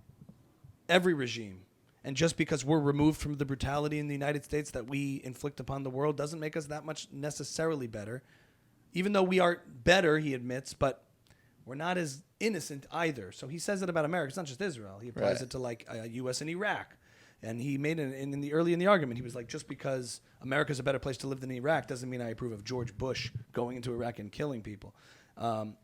Every regime. And just because we're removed from the brutality in the United States that we inflict upon the world doesn't make us that much necessarily better. Even though we are better, he admits, but we're not as innocent either. So he says it about America. It's not just Israel. He applies it to like U.S. and Iraq. And he made it early in the argument. He was like, just because America's a better place to live than Iraq doesn't mean I approve of George Bush going into Iraq and killing people.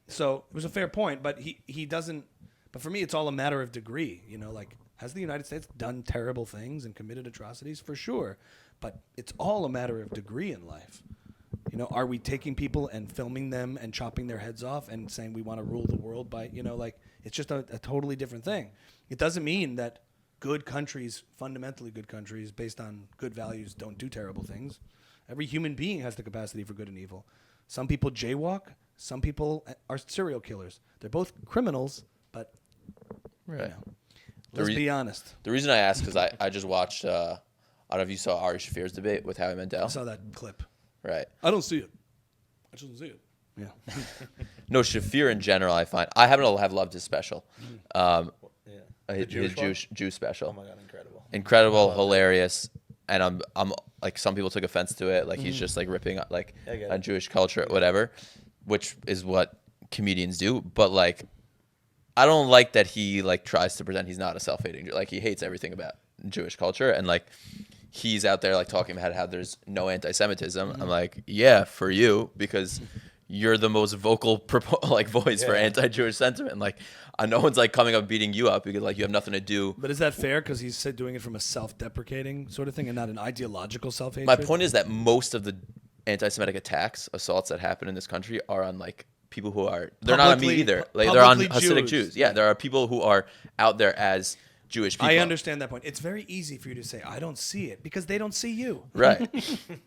So it was a fair point, but he doesn't. But for me, it's all a matter of degree. You know, like, has the United States done terrible things and committed atrocities? For sure. But it's all a matter of degree in life. You know, are we taking people and filming them and chopping their heads off and saying we want to rule the world by, you know, like, it's just a totally different thing. It doesn't mean that good countries, fundamentally good countries, based on good values, don't do terrible things. Every human being has the capacity for good and evil. Some people jaywalk. Some people are serial killers. They're both criminals, but Right. let's be honest. The reason I ask is I just watched. I don't know if you saw Ari Shafir's debate with Howie Mandel. I saw that clip. Right. I don't see it. I just don't see it. Yeah. No, Shafir in general, I find I happen to have loved his special. Yeah. His Jewish one? Jew special. Oh my god, Incredible, hilarious, and I'm like some people took offense to it, like he's just like ripping like I get on it. Jewish culture, whatever, which is what comedians do. But like, I don't like that he like tries to pretend he's not a self-hating Jew. Like he hates everything about Jewish culture, and like he's out there like talking about how there's no anti-Semitism. I'm like, yeah, for you, because you're the most vocal voice for anti-Jewish sentiment. Like, no one's like coming up beating you up because like you have nothing to do. But is that fair? Because he's doing it from a self-deprecating sort of thing and not an ideological self-hatred? My point is that most of the anti-Semitic attacks, assaults that happen in this country are on like people who are they're not on me Publicly- either. Like they're on publicly Hasidic Jews. Jews. Yeah, there are people who are out there as Jewish people. I understand that point. It's very easy for you to say, I don't see it, because they don't see you. Right.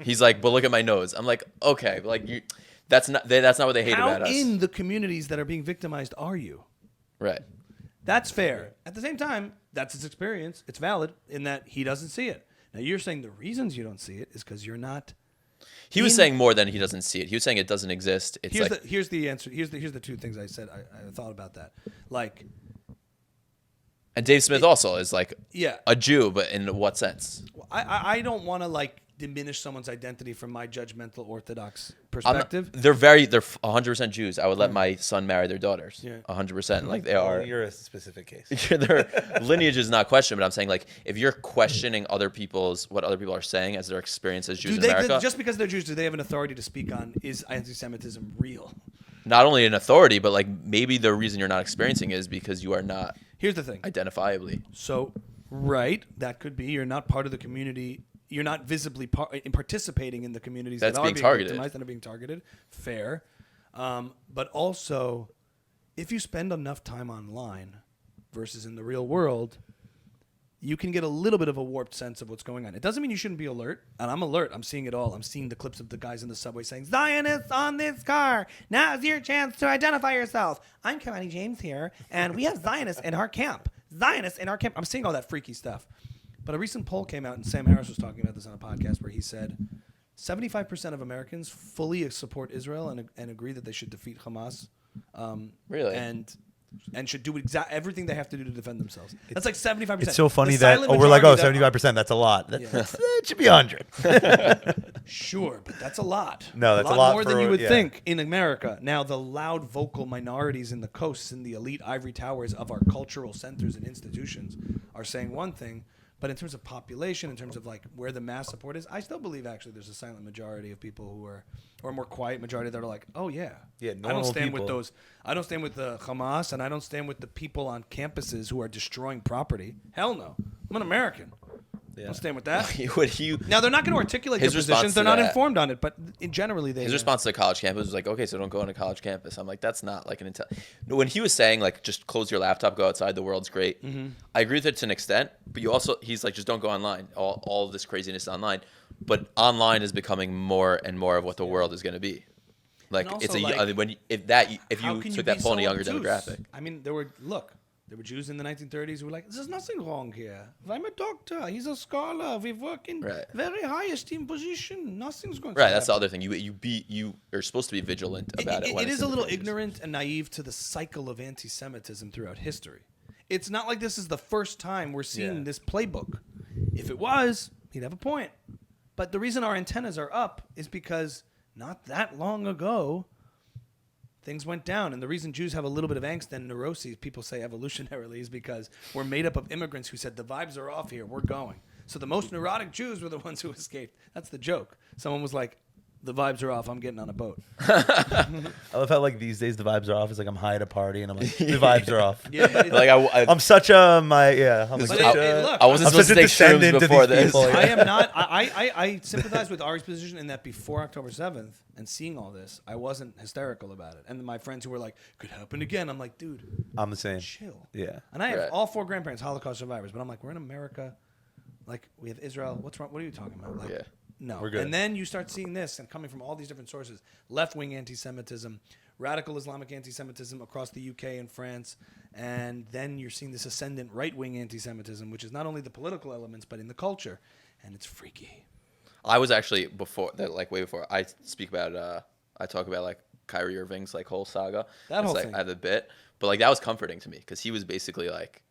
He's like, but look at my nose. I'm like, okay, like you. That's not what they hate How about us. in the communities that are being victimized are you? Right. That's fair. At the same time, that's his experience. It's valid in that he doesn't see it. Now, you're saying the reasons you don't see it is because you're not. He was saying more than he doesn't see it. He was saying it doesn't exist. It's Here's like here's the answer. Here's the two things I said. I thought about that. Like, and Dave Smith also is like yeah, a Jew, but in what sense? I don't want to like diminish someone's identity from my judgmental Orthodox I'm not- perspective. they're 100% Jews. I would let my son marry their daughters. Yeah. 100%. Like they Oh, are. you're a specific case. Their lineage is not questioned, but I'm saying like if you're questioning what other people are saying as their experience as Jews in America, Just because they're Jews, do they have an authority to speak on is anti-Semitism real? not only an authority, but like maybe the reason you're not experiencing it is because you are not Here's the thing. identifiably. So, right, that could be you're not part of the community. You're not visibly participating in the communities That's that are being being targeted. victimized and are being targeted. Fair. But also, if you spend enough time online versus in the real world, you can get a little bit of a warped sense of what's going on. It doesn't mean you shouldn't be alert. And I'm alert. I'm seeing it all. I'm seeing the clips of the guys in the subway saying, Zionists on this car. Now's your chance to identify yourself. I'm Kamani James here, and we have Zionists in our camp. Zionists in our camp. I'm seeing all that freaky stuff. But a recent poll came out, and Sam Harris was talking about this on a podcast where he said 75% of Americans fully support Israel and agree that they should defeat Hamas. Really? And should do everything they have to do to defend themselves. That's like 75%. It's so funny The that silent we're like, oh, majority that- 75%. That's a lot. Yeah. It should be 100. Sure, but that's a lot. No, that's a lot more than for- you would yeah. think in America. Now, the loud, vocal minorities in the coasts and the elite ivory towers of our cultural centers and institutions are saying one thing, but in terms of population, in terms of like where the mass support is, I still believe actually there's a silent majority of people who are, or a more quiet majority that are like, oh yeah, Yeah, I don't normal stand people. with those. I don't stand with the Hamas, and I don't stand with the people on campuses who are destroying property. Hell no, I'm an American. I don't stand with that. Would he? Now they're not going to articulate their His response positions. to They're not that- informed on it, but generally they. His response to the college campus was like, okay, so don't go on a college campus. I'm like, that's not like an No, when he was saying like, just close your laptop, go outside, the world's great. I agree with it to an extent, but he's like, just don't go online. All of this craziness online, but online is becoming more and more of what the world is going to be. Like And it's also, a like, if how you can took be that poll in a so younger obtuse? demographic. I mean, there were Jews in the 1930s who were like, "There's nothing wrong here. I'm a doctor. He's a scholar. We work in Right. very high esteemed position. Nothing's going to Right, that's the happen." other thing. You are supposed to be vigilant about it. when It it's is a in the little fringes. ignorant and naive to the cycle of anti-Semitism throughout history. It's not like this is the first time we're seeing Yeah. this playbook. If it was, he'd have a point. But the reason our antennas are up is because not that long ago, things went down. And the reason Jews have a little bit of angst and neuroses, people say evolutionarily, is because we're made up of immigrants who said, the vibes are off here, we're going. So the most neurotic Jews were the ones who escaped. That's the joke. Someone was like, the vibes are off, I'm getting on a boat. I love how like these days the vibes are off. It's like I'm high at a party and I'm like, the vibes are off. Yeah, but Like I'm such a I'm like But such look, I wasn't I'm supposed to such a take shrooms descendant of before these this. people. I am not. I sympathize with Ari's position in that before October 7th and seeing all this, I wasn't hysterical about it. And my friends who were like, could happen again. I'm like, dude, I'm the same. chill. Yeah. And I have Right. all 4 grandparents, Holocaust survivors, but I'm like, we're in America. Like, we have Israel. What's wrong? What are you talking about? Like, Yeah. No. We're good. And then you start seeing this, and coming from all these different sources: left-wing anti-Semitism, radical Islamic anti-Semitism across the UK and France, and then you're seeing this ascendant right-wing anti-Semitism, which is not only the political elements but in the culture, and it's freaky. I was actually before that, like way before. I speak about. I talk about like Kyrie Irving's like whole saga. That whole like, thing. I have a bit, but like that was comforting to me because he was basically like,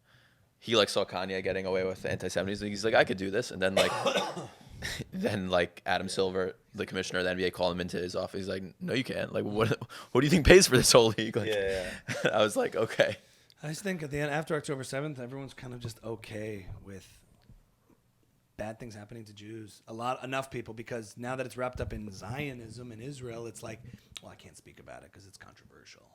he like saw Kanye getting away with anti-Semitism. He's like, I could do this, and then like, then like Adam Silver, the commissioner of the NBA, called him into his office. He's like, no, you can't. Like, what do you think pays for this whole league? Like, Yeah. I was like, okay. I just think at the end, after October 7th, everyone's kind of just okay with bad things happening to Jews. Enough people, because now that it's wrapped up in Zionism and Israel, it's like, well, I can't speak about it because it's controversial.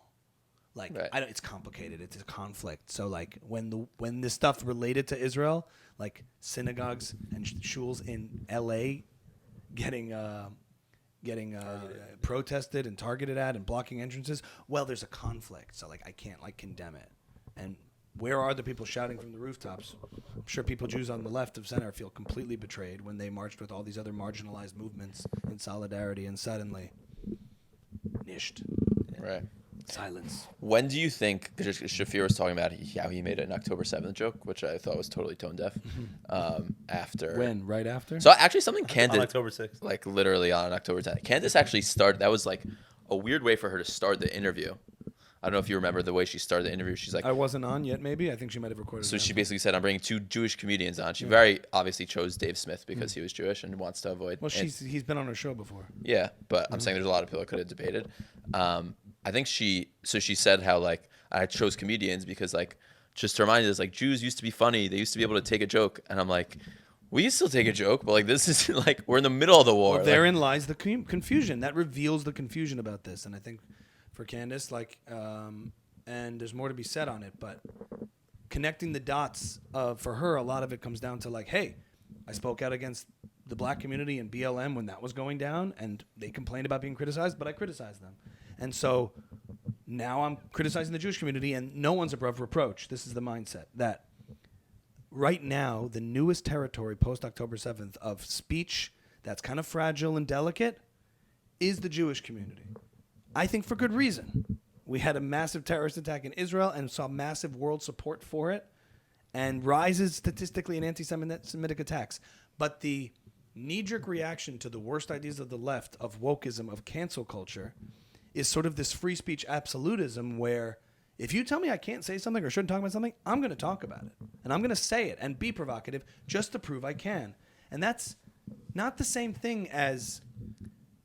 Like, Right. it's complicated. It's a conflict. So like when this stuff related to Israel, like synagogues and shuls in L.A. getting protested and targeted at and blocking entrances, well, there's a conflict. So like I can't like condemn it. And where are the people shouting from the rooftops? I'm sure Jews on the left of center feel completely betrayed when they marched with all these other marginalized movements in solidarity, and suddenly, nisht. Right. Silence. When do you think, because Shafir was talking about how he made an October 7th joke, which I thought was totally tone deaf, after. When? Right after? So actually something On Candace, October 6th. like literally on October 10th, Candace actually started, that was like a weird way for her to start the interview. I don't know if you remember the way she started the interview. She's like, I wasn't on yet, maybe. I think she might have recorded so it. she basically said, I'm bringing 2 Jewish comedians on. She very obviously chose Dave Smith because he was Jewish and wants to avoid. Well, he's been on her show before. Yeah, but I'm saying there's a lot of people that could have debated. I think she said how like I chose comedians because like just to remind us like Jews used to be funny. They used to be able to take a joke, and I'm like, we can still take a joke, but like this is like we're in the middle of the war. Well, therein lies the confusion. That reveals the confusion about this, and I think for Candace, like, and there's more to be said on it, but connecting the dots for her, a lot of it comes down to like, hey, I spoke out against the black community and BLM when that was going down, and they complained about being criticized, but I criticized them. And so now I'm criticizing the Jewish community, and no one's above reproach. This is the mindset that right now, the newest territory post-October 7th of speech that's kind of fragile and delicate is the Jewish community. I think for good reason. We had a massive terrorist attack in Israel and saw massive world support for it and rises statistically in anti-Semitic attacks. But the knee-jerk reaction to the worst ideas of the left, of wokeism, of cancel culture, is sort of this free speech absolutism where if you tell me I can't say something or shouldn't talk about something, I'm going to talk about it. And I'm going to say it and be provocative just to prove I can. And that's not the same thing as...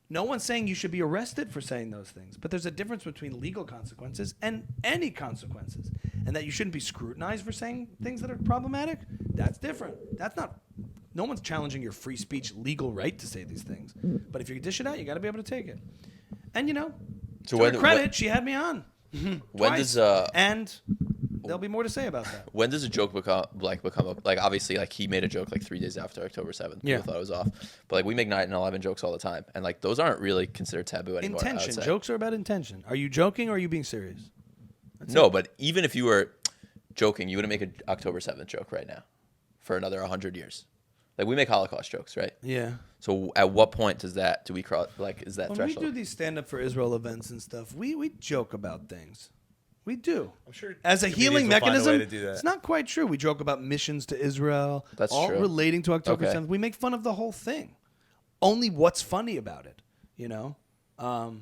No one's saying you should be arrested for saying those things, but there's a difference between legal consequences and any consequences, and that you shouldn't be scrutinized for saying things that are problematic. That's different. That's not. No one's challenging your free speech legal right to say these things, but if you dish it out, you got to be able to take it. And So to her credit, she had me on. when twice. does and there'll be more to say about that. when does a joke become up? Like obviously, like he made a joke like 3 days after October 7th. Yeah. People thought it was off, but like we make 9 and 11 jokes all the time, and like those aren't really considered taboo anymore. I would Intention. say. Jokes are about intention. Are you joking or are you being serious? No, but even if you were joking, you wouldn't make an October 7th joke right now for another 100 years. Like we make Holocaust jokes, right? Yeah. So at what point do we cross? Like, is that When threshold? we do these stand-up for Israel events and stuff, we joke about things. We do. I'm sure As a comedians healing will find a way mechanism, to do that. it's not quite true. We joke about missions to Israel, That's all true. relating to October Okay. 7th. We make fun of the whole thing. Only what's funny about it,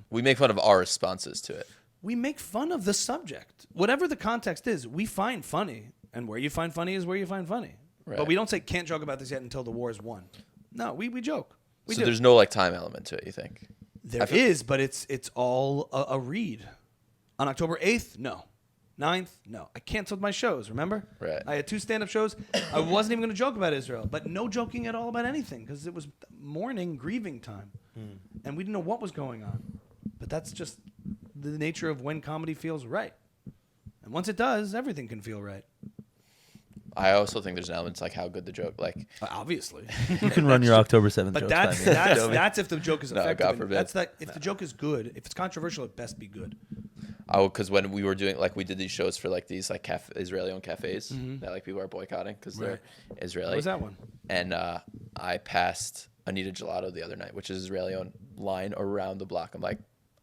We make fun of our responses to it. We make fun of the subject. Whatever the context is, we find funny. And where you find funny is where you find funny. Right. But we don't say can't joke about this yet until the war is won. No, we joke. We So do. there's no like time element to it. You think? There is, but it's all a read. On October 8th, no. 9th, no. I canceled my shows, remember? Right. I had 2 stand-up shows. I wasn't even going to joke about Israel, but no joking at all about anything because it was mourning, grieving time. And we didn't know what was going on. But that's just the nature of when comedy feels right. And once it does, everything can feel right. I also think there's an element to like how good the joke. Like, Obviously. You can run your October 7th But jokes that's by me. that's if the joke is No, effective. God and forbid. That's that. If the joke is good, if it's controversial, it best be good. because when we were doing like we did these shows for like these like Israeli-owned cafes that like people are boycotting because they're Israeli. What was that one? And I passed Anita Gelato the other night, which is Israeli-owned line around the block. I'm like,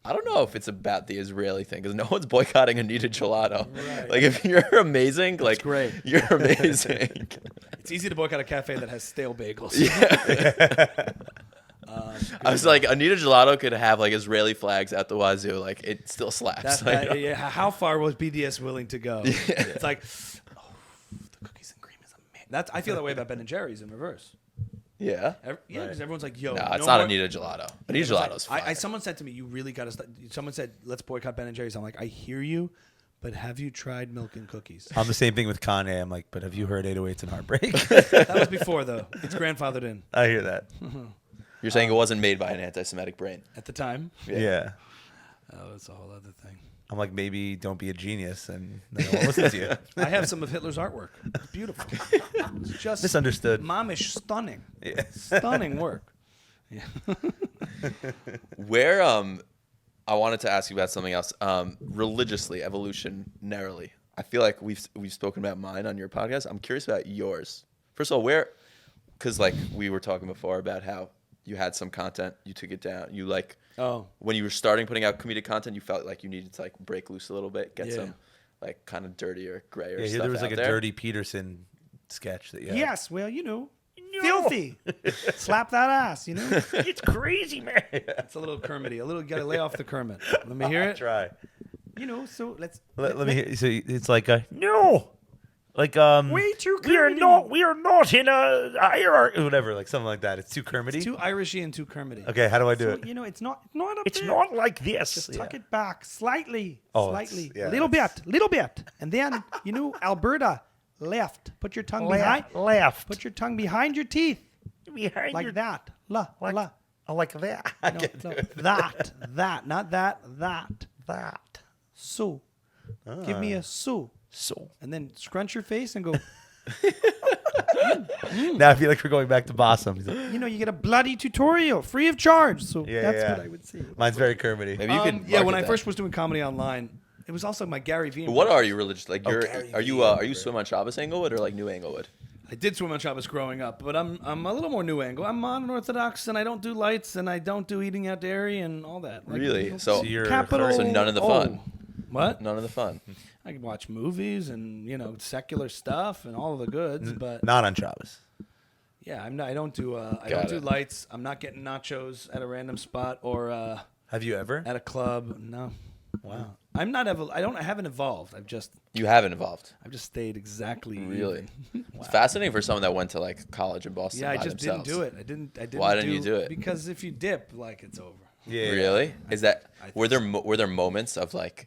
I don't know if it's about the Israeli thing because no one's boycotting Anita Gelato. Right. Like, if you're amazing, like, great. you're amazing. It's easy to boycott a cafe that has stale bagels. I was like, Anita Gelato could have like Israeli flags at the wazoo. Like, it still slaps. Yeah, how far was BDS willing to go? It's like, oh, the cookies and cream is amazing. I feel that way about Ben and Jerry's in reverse. Yeah. Because everyone's like, yo, No, it's no not more- Anita Gelato. Anita Gelato's fire. Someone said to me, you really got to. Someone said, let's boycott Ben and Jerry's. I'm like, I hear you, but have you tried milk and cookies? I'm the same thing with Kanye. I'm like, but have you heard 808s and Heartbreak? That was before though. It's grandfathered in I hear that. You're saying it wasn't made by an anti-Semitic brain. at the time. Yeah. Oh, that's a whole other thing. I'm like, maybe don't be a genius and then no one listens to you. I have some of Hitler's artwork. It's beautiful. It's just Misunderstood. momish, stunning, Yeah. stunning work. Where I wanted to ask you about something else. Religiously, evolutionarily, I feel like we've spoken about mine on your podcast. I'm curious about yours. First of all, because like we were talking before about how you had some content, you took it down. You like when you were starting putting out comedic content, you felt like you needed to like break loose a little bit, get some like kind of dirtier, grayer Yeah, stuff there was like out a there. Dirty Peterson sketch that you had. Yes, well, filthy. Slap that ass, It's crazy, man. It's a little Kermity. You got to lay off the Kermit. Let me hear it. Try. So let's. Let me hear. So it's like No. like Way too We are not in a hierarchy. whatever, like something like that. It's too Kermity. Too Irishy and too Kermity. Okay, how do I do it? It's not up It's there. not like this. Just tuck it back slightly, Oh, slightly, it's- yeah, little bit, and then Alberta, left. Put your tongue Left. Put your tongue behind your teeth, Behind like your, that. La. like that. No, that, not that. That. So, give me a so, So. and then scrunch your face and go. Now I feel like we're going back to Bossum. He's like, You get a bloody tutorial free of charge. So Yeah, that's yeah. what I would say. mine's very Kermity. Maybe you could. Yeah, when market I that. first was doing comedy online, it was also my Gary Vee. What are you religious? Like, Gary are you swim on Shabbos Englewood or like New Englewood? I did swim on Shabbos growing up, but I'm a little more New Angle. I'm modern Orthodox, and I don't do lights, and I don't do eating out dairy and all that. Like, Really? So you're capital. So none of the fun. What? None of the fun. I can watch movies and secular stuff and all of the goods, but Not on Shabbos. yeah, I'm not. I don't do. I Got don't do it. lights. I'm not getting nachos at a random spot or Have you ever? at a club. No. Wow. I'm not. I haven't evolved. I've just You haven't evolved. stayed exactly. Really? even. It's fascinating for someone that went to like college in Boston. Yeah, I by just themselves. didn't do it. I didn't. Why didn't you do it? Because if you dip, like it's over. Yeah. Really? Is that I think were there moments of like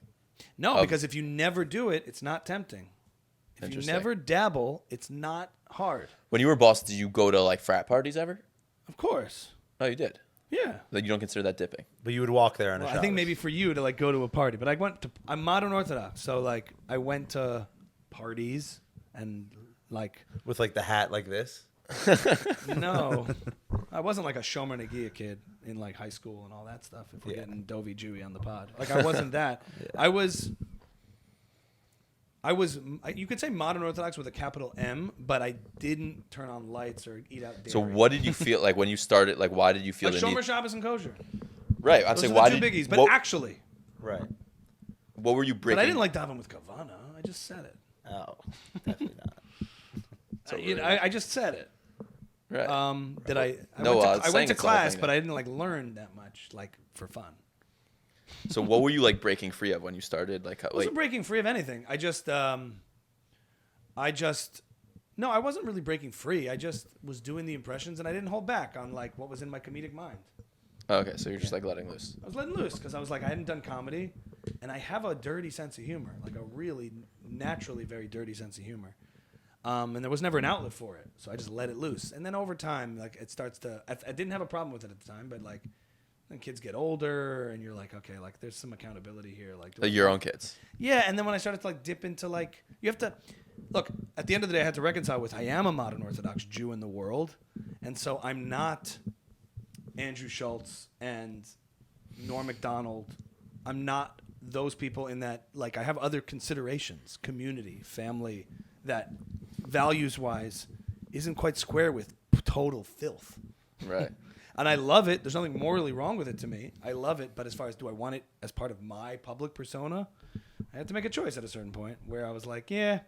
No, Of- because if you never do it, it's not tempting. If you Interesting. never dabble, it's not hard. when you were in Boston? Did you go to like frat parties ever? Of course. No, you did. Yeah. Like you don't consider that dipping. But you would walk there on a Well, I Shabbos. think maybe for you to like go to a party, but I'm modern Orthodox, so like I went to parties and like with like the hat like this. no, I wasn't like a Shomer Nagia kid in like high school and all that stuff. If we're Yeah. getting Dovey Jewy on the pod, like I wasn't that. I was. You could say modern Orthodox with a capital M, but I didn't turn on lights or eat out dairy. So what did you feel like when you started? Like why did you feel Like the Shomer need? Shabbos and kosher. Right. I'm Those saying are the why two did biggies, but what, actually, Right. what were you breaking? but I didn't like daven with kavana. I just said it. Oh, definitely not. I just said it. Right. Did I? No, I saying went to it's the whole class, thing but then. I didn't like learn that much, like for fun. So what were you like breaking free of when you started? Like, I wasn't breaking free of anything. I wasn't really breaking free. I just was doing the impressions, and I didn't hold back on like what was in my comedic mind. okay, so you're just like letting loose. I was letting loose because I was like, I hadn't done comedy, and I have a dirty sense of humor, like a really naturally very dirty sense of humor. And there was never an outlet for it, so I just let it loose. And then over time, like it starts to. I didn't have a problem with it at the time, but like, then kids get older, and you're like, okay, like there's some accountability here, like. Like your own kids. Yeah, and then when I started to like dip into like, you have to look. At the end of the day, I had to reconcile with I am a modern Orthodox Jew in the world, and so I'm not Andrew Schultz and Norm Macdonald. I'm not those people in that. Like I have other considerations, community, family, that values-wise isn't quite square with total filth. Right. And I love it. There's nothing morally wrong with it to me. I love it. But as far as do I want it as part of my public persona, I had to make a choice at a certain point where I was like, yeah,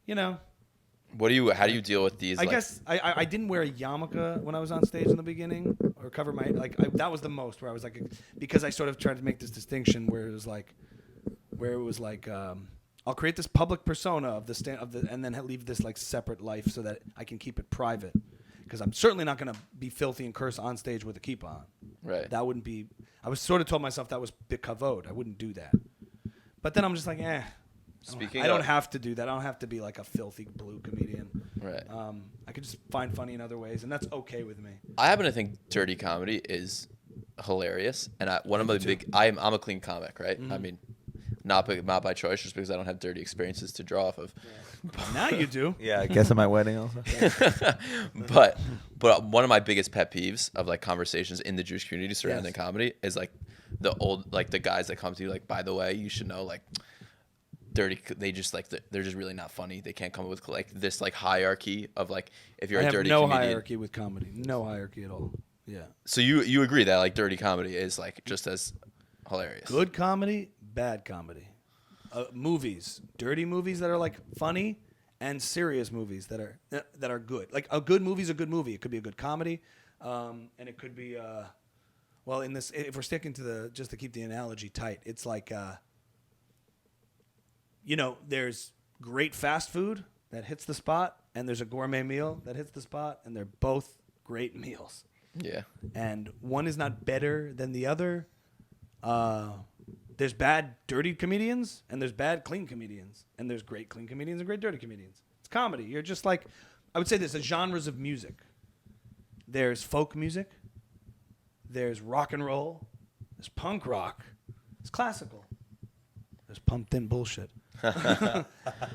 you know. How do you deal with these? I guess I didn't wear a yarmulke when I was on stage in the beginning or cover my that was the most where I was like, because I sort of tried to make this distinction where it was like I'll create this public persona of the and then leave this like separate life so that I can keep it private, because I'm certainly not going to be filthy and curse on stage with a kippah on. Right. That wouldn't be. I was sort of told myself that was bikavod. I wouldn't do that. But then I'm just like, I don't have to do that. I don't have to be like a filthy blue comedian. Right. I could just find funny in other ways, and that's okay with me. I happen to think dirty comedy is hilarious, and one of my I'm a clean comic, right? I mean, not by choice, just because I don't have dirty experiences to draw off of. Yeah. Now you do. Yeah, I guess at my wedding also. But one of my biggest pet peeves of like conversations in the Jewish community surrounding comedy is like the guys that come to you like, by the way, you should know, like, dirty, they're just really not funny. They can't come up with like this like hierarchy of like, if you're a dirty comedian. Hierarchy with comedy. No hierarchy at all. Yeah. So you agree that like dirty comedy is like just as hilarious? Good comedy, bad comedy. Movies, dirty movies that are like funny, and serious movies that are good. Like a good movie is a good movie. It could be a good comedy, and it could be well, in this, if we're sticking to just to keep the analogy tight, it's like there's great fast food that hits the spot, and there's a gourmet meal that hits the spot, and they're both great meals. Yeah. And one is not better than the other. There's bad dirty comedians, and there's bad clean comedians, and there's great clean comedians and great dirty comedians. It's comedy. You're just like, I would say there's genres of music. There's folk music. There's rock and roll. There's punk rock. There's classical. There's pumped in bullshit.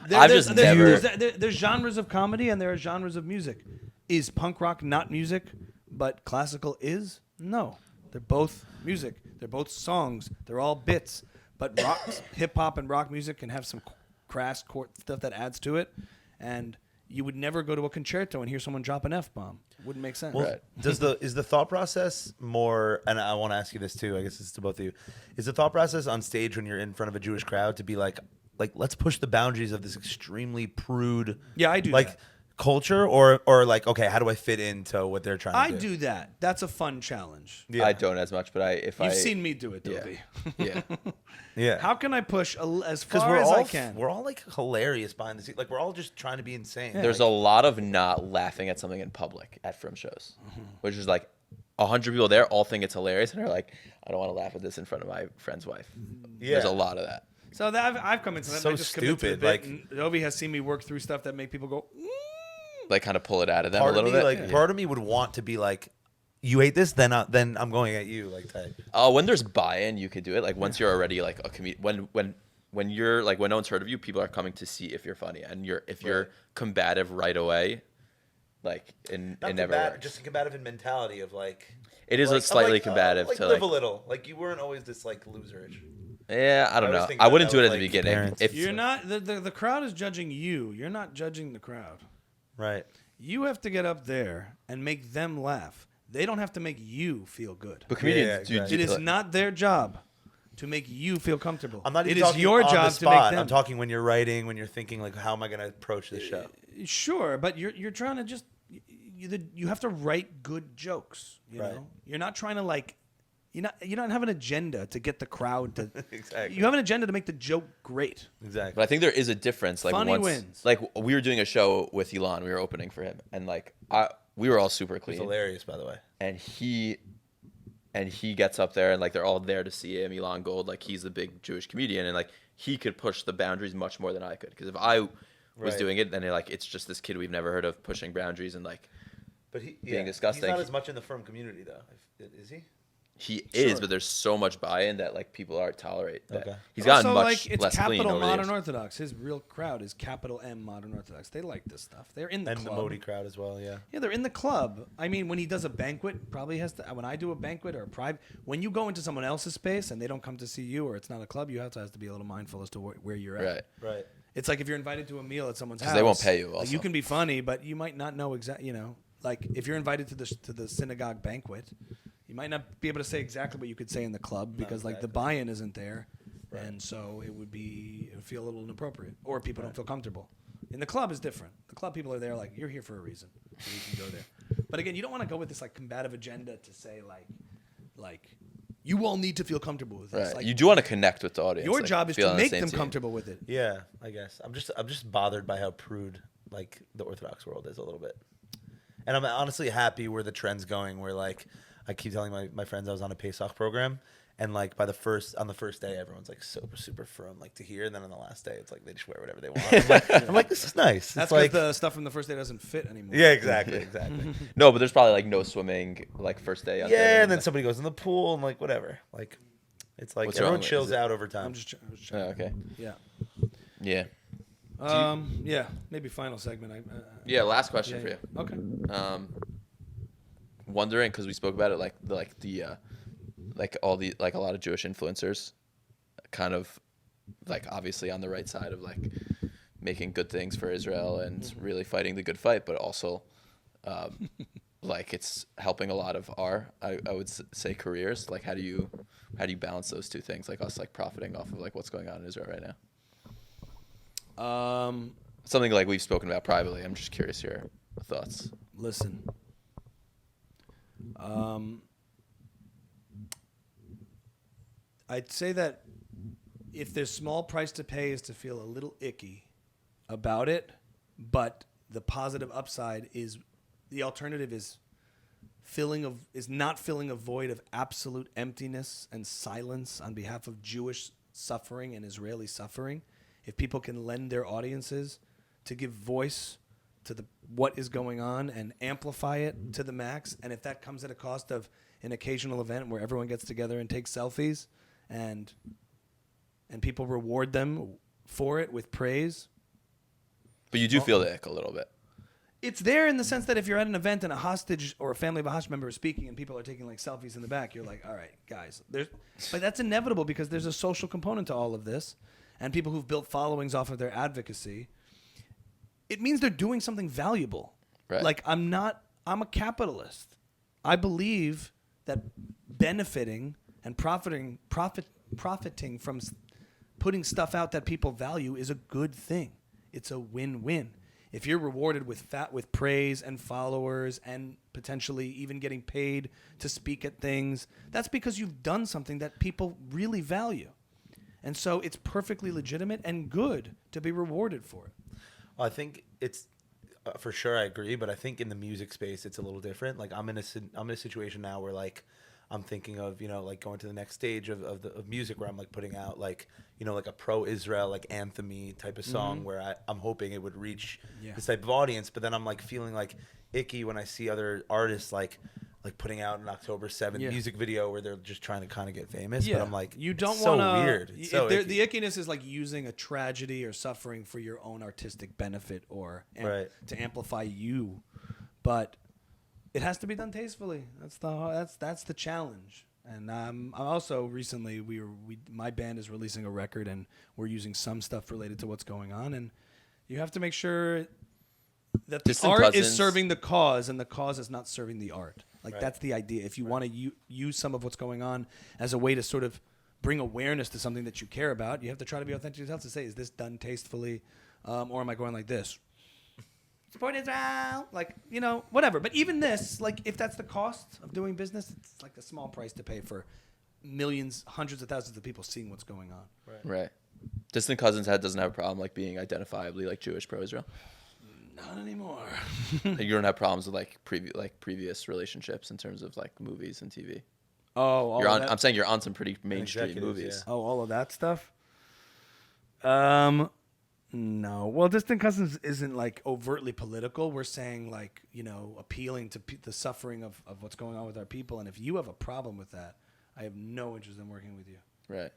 There's genres of comedy, and there are genres of music. Is punk rock not music, but classical is? No. They're both music. They're both songs. They're all bits. But hip hop and rock music can have some crass stuff that adds to it. And you would never go to a concerto and hear someone drop an F-bomb. It wouldn't make sense. Well, Right. is the thought process more, and I want to ask you this too, I guess it's to both of you, is the thought process on stage when you're in front of a Jewish crowd to be like let's push the boundaries of this extremely prude I do that. culture, or like, okay, how do I fit into what they're trying to do? I do that. That's a fun challenge. Yeah. I don't as much, but You've seen me do it, Dovey. Yeah. Yeah. How can I push as Because far as I can? we're all like hilarious behind the scenes. Like we're all just trying to be insane. There's a lot of not laughing at something in public at Frim shows, which is like 100 people there all think it's hilarious and are like, I don't want to laugh at this in front of my friend's wife. Yeah. There's a lot of that. So I've come into that. So and I just commit to the stupid, bit, like- and Dovey has seen me work through stuff that make people go. Like kind of pull it out of them part a little of me, bit. like part of me would want to be like, you hate this, then I'm going at you, like type. When there's buy-in, you could do it. Like once you're already like a comedian, when you're like, when no one's heard of you, people are coming to see if you're funny, and if you're combative right away, like it never works. Just a combative in mentality of like. It is like, slightly like, combative like to live like. a little. Like you weren't always this like loserish. Yeah, I don't I was know. thinking I about wouldn't that do it at with, the like, beginning. parents. If You're not the crowd is judging you. You're not judging the crowd. Right. You have to get up there and make them laugh. They don't have to make you feel good. but comedians, Yeah, do exactly. It is not their job to make you feel comfortable. I'm not even It is talking your on job the to make spot. them. I'm talking when you're writing, when you're thinking like, how am I going to approach this show? Sure, but you're trying to just you have to write good jokes. You Right. know, you're not trying to like you don't have an agenda to get the crowd to. Exactly. You have an agenda to make the joke great. Exactly. But I think there is a difference. Like Funny once, wins. like we were doing a show with Elon, we were opening for him, and like we were all super It's clean, hilarious, by the way. and he gets up there, and like they're all there to see him. Elon Gold, like he's the big Jewish comedian, and like he could push the boundaries much more than I could. Because if I was Right. doing it, then like it's just this kid we've never heard of pushing boundaries and like But he being disgusting. He's not as much in the firm community though. Is he? he is, but there's so much buy-in that like people aren't tolerate. That Okay. He's gotten Also, much like, it's less clean capital over the modern years. Orthodox. His real crowd is capital M modern Orthodox. They like this stuff. They're in the And the club. Modi crowd as well. Yeah. Yeah, they're in the club. I mean, when he does a banquet, probably has to. When I do a banquet or a private, when you go into someone else's space and they don't come to see you, or it's not a club, you have to be a little mindful as to where you're at. Right. Right. It's like if you're invited to a meal at someone's house. 'Cause they won't pay you like, also. you can be funny, but you might not know exactly. You know, like if you're invited to the synagogue banquet, you might not be able to say exactly what you could say in the club because like the buy-in isn't there, and so it would feel a little inappropriate, or people don't feel comfortable. In the club is different. The club people are there like you're here for a reason, so you can go there. But again, you don't want to go with this like combative agenda to say like you all need to feel comfortable with this. Right. Like, You do want to connect with the audience. your like, job is feel to on the make same them team. comfortable with it. Yeah, I guess I'm just bothered by how prude like the Orthodox world is a little bit, and I'm honestly happy where the trend's going. Where like I keep telling my friends I was on a Pesach program, and like on the first day everyone's like super from like to here, and then on the last day it's like they just wear whatever they want. I'm like this is nice. That's It's like because the stuff from the first day doesn't fit anymore. yeah, exactly. No, but there's probably like no swimming like first day. Out there Yeah, or and then anything. somebody goes in the pool and like whatever. Like it's like What's wrong everyone with it? chills Is it- out over time. I was just Oh, checking. okay. Yeah. Yeah. Yeah. Maybe final segment. Yeah. Last question yeah, for you. Okay. Wondering because we spoke about it like all the like a lot of Jewish influencers, kind of like obviously on the right side of like making good things for Israel and really fighting the good fight, but also like it's helping a lot of our I would say careers. Like how do you balance those two things? Like us like profiting off of like what's going on in Israel right now. Something like we've spoken about privately. I'm just curious your thoughts. Listen. I'd say that if there's small price to pay is to feel a little icky about it, but the positive upside is the alternative is not filling a void of absolute emptiness and silence on behalf of Jewish suffering and Israeli suffering. If people can lend their audiences to give voice to what is going on and amplify it to the max, and if that comes at a cost of an occasional event where everyone gets together and takes selfies and people reward them for it with praise. But you do feel the ick a little bit. It's there in the sense that if you're at an event and a hostage or a family of a hostage member is speaking and people are taking like selfies in the back, you're like, all right, guys. But that's inevitable because there's a social component to all of this, and people who've built followings off of their advocacy. It means they're doing something valuable. Right. Like I'm a capitalist. I believe that benefiting and profiting from putting stuff out that people value is a good thing. It's a win-win. If you're rewarded with praise and followers and potentially even getting paid to speak at things, that's because you've done something that people really value. And so it's perfectly legitimate and good to be rewarded for it. I think it's for sure. I agree, but I think in the music space, it's a little different. Like I'm in a situation now where like I'm thinking of like going to the next stage of music where I'm like putting out like like a pro-Israel like anthem-y type of song where I'm hoping it would reach this type of audience. But then I'm like feeling like icky when I see other artists like putting out an October 7th music video where they're just trying to kind of get famous. Yeah. But I'm like, you don't it's so want to. weird. It's so icky. The ickiness is like using a tragedy or suffering for your own artistic benefit or to amplify you, but it has to be done tastefully. That's the challenge. And I'm also recently my band is releasing a record and we're using some stuff related to what's going on, and you have to make sure that the Distant art is Cousins. serving the cause and the cause is not serving the art. Like Right. that's the idea. If you want to use some of what's going on as a way to sort of bring awareness to something that you care about, you have to try to be authentic yourself to say, is this done tastefully, or am I going like this? Support Israel, like whatever. But even this, like if that's the cost of doing business, it's like a small price to pay for millions, hundreds of thousands of people seeing what's going on. Right. Distant Cousins doesn't have a problem like being identifiably like Jewish pro-Israel. Not anymore. Like, you don't have problems with like previous relationships in terms of like movies and TV. Oh, You're on. I'm saying you're on some pretty mainstream executives, movies. yeah. Oh, all of that stuff? No. Well, Distant Cousins isn't like overtly political. We're saying like, appealing to the suffering of what's going on with our people. And if you have a problem with that, I have no interest in working with you. Right.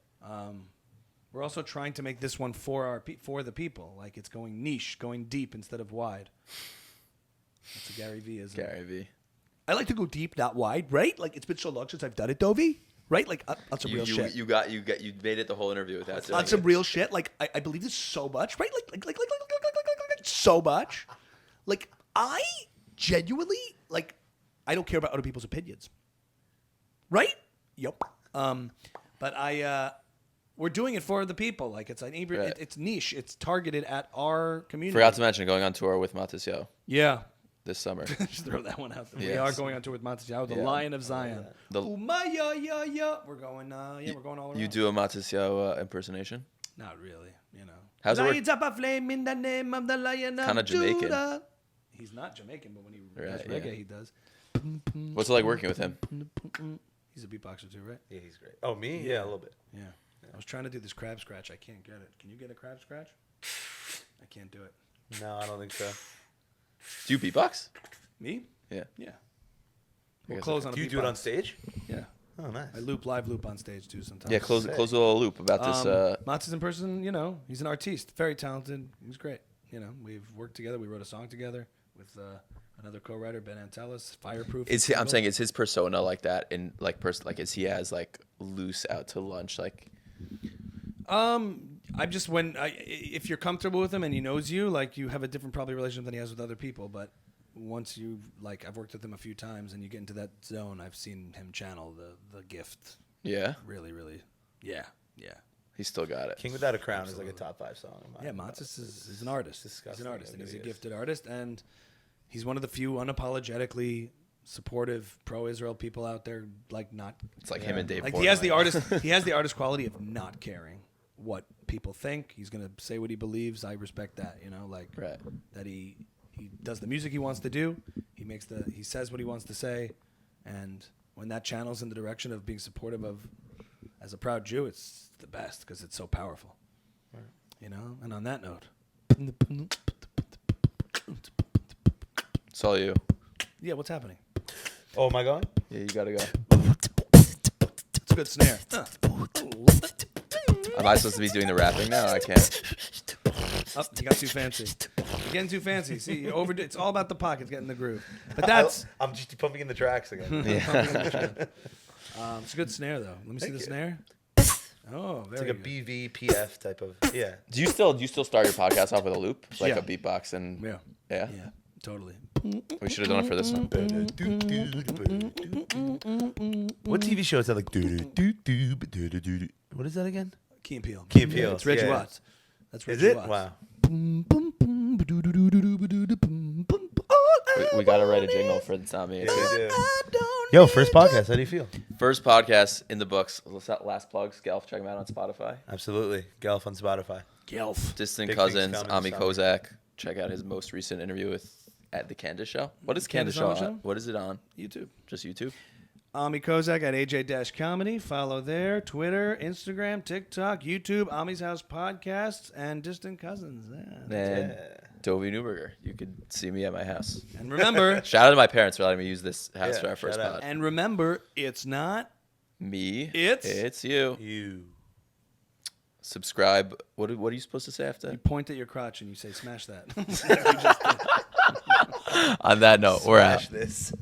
We're also trying to make this one for the people. Like it's going niche, going deep instead of wide. That's a Gary V, isn't it? Gary V. I like to go deep, not wide, right? Like it's been so long since I've done it, Dovey. Right? Like on some real shit. You made it the whole interview without doing On some it. real shit. Like I believe this so much, right? Like so much. Like I genuinely like, I don't care about other people's opinions. Right? Yep. But we're doing it for the people. Like, it's it's niche. It's targeted at our community. Forgot to mention going on tour with Matisyahu Yeah. this summer. Just throw that one out there. We Yes. are going on tour with Matisyahu, the Lion of Zion. The- We're going, we're going all around. You do a Matisyahu impersonation? Not really, you know. How's it work? Lions up a flame in the name of the Lion of Kinda Jamaican. Judah. He's not Jamaican, but when he does Right, reggae, yeah. he does. What's it like working with him? He's a beatboxer too, right? Yeah, he's great. Oh, me? Yeah, a little bit. Yeah. I was trying to do this crab scratch. I can't get it. Can you get a crab scratch? I can't do it. No, I don't think so. Do you beatbox? Me? Yeah. Yeah. I We'll guess close on a Do you do it on beatbox. stage? Yeah. Oh, nice. I live loop on stage too sometimes. Yeah, close a little loop about this. Matz's in person, you know, he's an artiste, very talented. He's great. You know, we've worked together. We wrote a song together with another co-writer, Ben Antelis, Fireproof. Is he, I'm saying, is his persona like that? In like is he as like loose out to lunch? Like, I'm just if you're comfortable with him and he knows you, like you have a different probably relationship than he has with other people. But once you I've worked with him a few times and you get into that zone, I've seen him channel the gift. yeah, Really, really, yeah. he's still got it. King Without a Crown is like a top 5 song. Yeah, Matzis is an artist. He's Disgusting an artist, how and good he's a he is. gifted artist, and he's one of the few unapologetically supportive pro-Israel people out there. Like not, It's like him and Dave. like he has the Portnoy. artist. He has the artist quality of not caring what people think. He's gonna say what he believes. I respect that. You know, like Right. that he does the music he wants to do. He says what he wants to say, and when that channels in the direction of being supportive of, as a proud Jew, it's the best because it's so powerful. You know, and on that note, It's all you. yeah, what's happening? Oh, am I going? Yeah, you gotta go. It's a good snare. Am I supposed to be doing the rapping now? I can't. Oh, you got too fancy. You're getting too fancy. See, you overdo. It's all about the pockets, getting the groove. But that's I'm just pumping in the tracks again. it's a good snare though. Let me see the snare. Oh, very It's like a good. BVPF type of, yeah. Do you still start your podcast off with a loop, like Yeah. a beatbox and Yeah, yeah? yeah, totally. We should have done it for this one. What TV show is that like? What is that again? Key and Peele. Key and Peele, It's Reggie yeah. Watts. That's Reggie Is it? Watts. Wow. We gotta write a jingle for the Tommy. Yeah, we do. Yo, first podcast. How do you feel? First podcast in the books. Last plugs. Gelf, check him out on Spotify. Absolutely. Gelf on Spotify. Gelf. Distant Big things Cousins, coming Ami this Kozak. Check out his most recent interview at the Candace Show. What is Candace Candace Show? on the show? What is it on? YouTube. Just YouTube? Ami Kozak at AJ-Comedy. Follow there. Twitter, Instagram, TikTok, YouTube, Ami's House Podcasts, and Distant Cousins. Yeah. And Dovey Newberger. You could see me at my house. And remember, Shout out to my parents for letting me use this house Yeah, for our first shout out. pod. and remember, it's not. Me. It's you. You. Subscribe. What are you supposed to say after? You point at your crotch and you say, "Smash that." On that note, we're out. Smash this.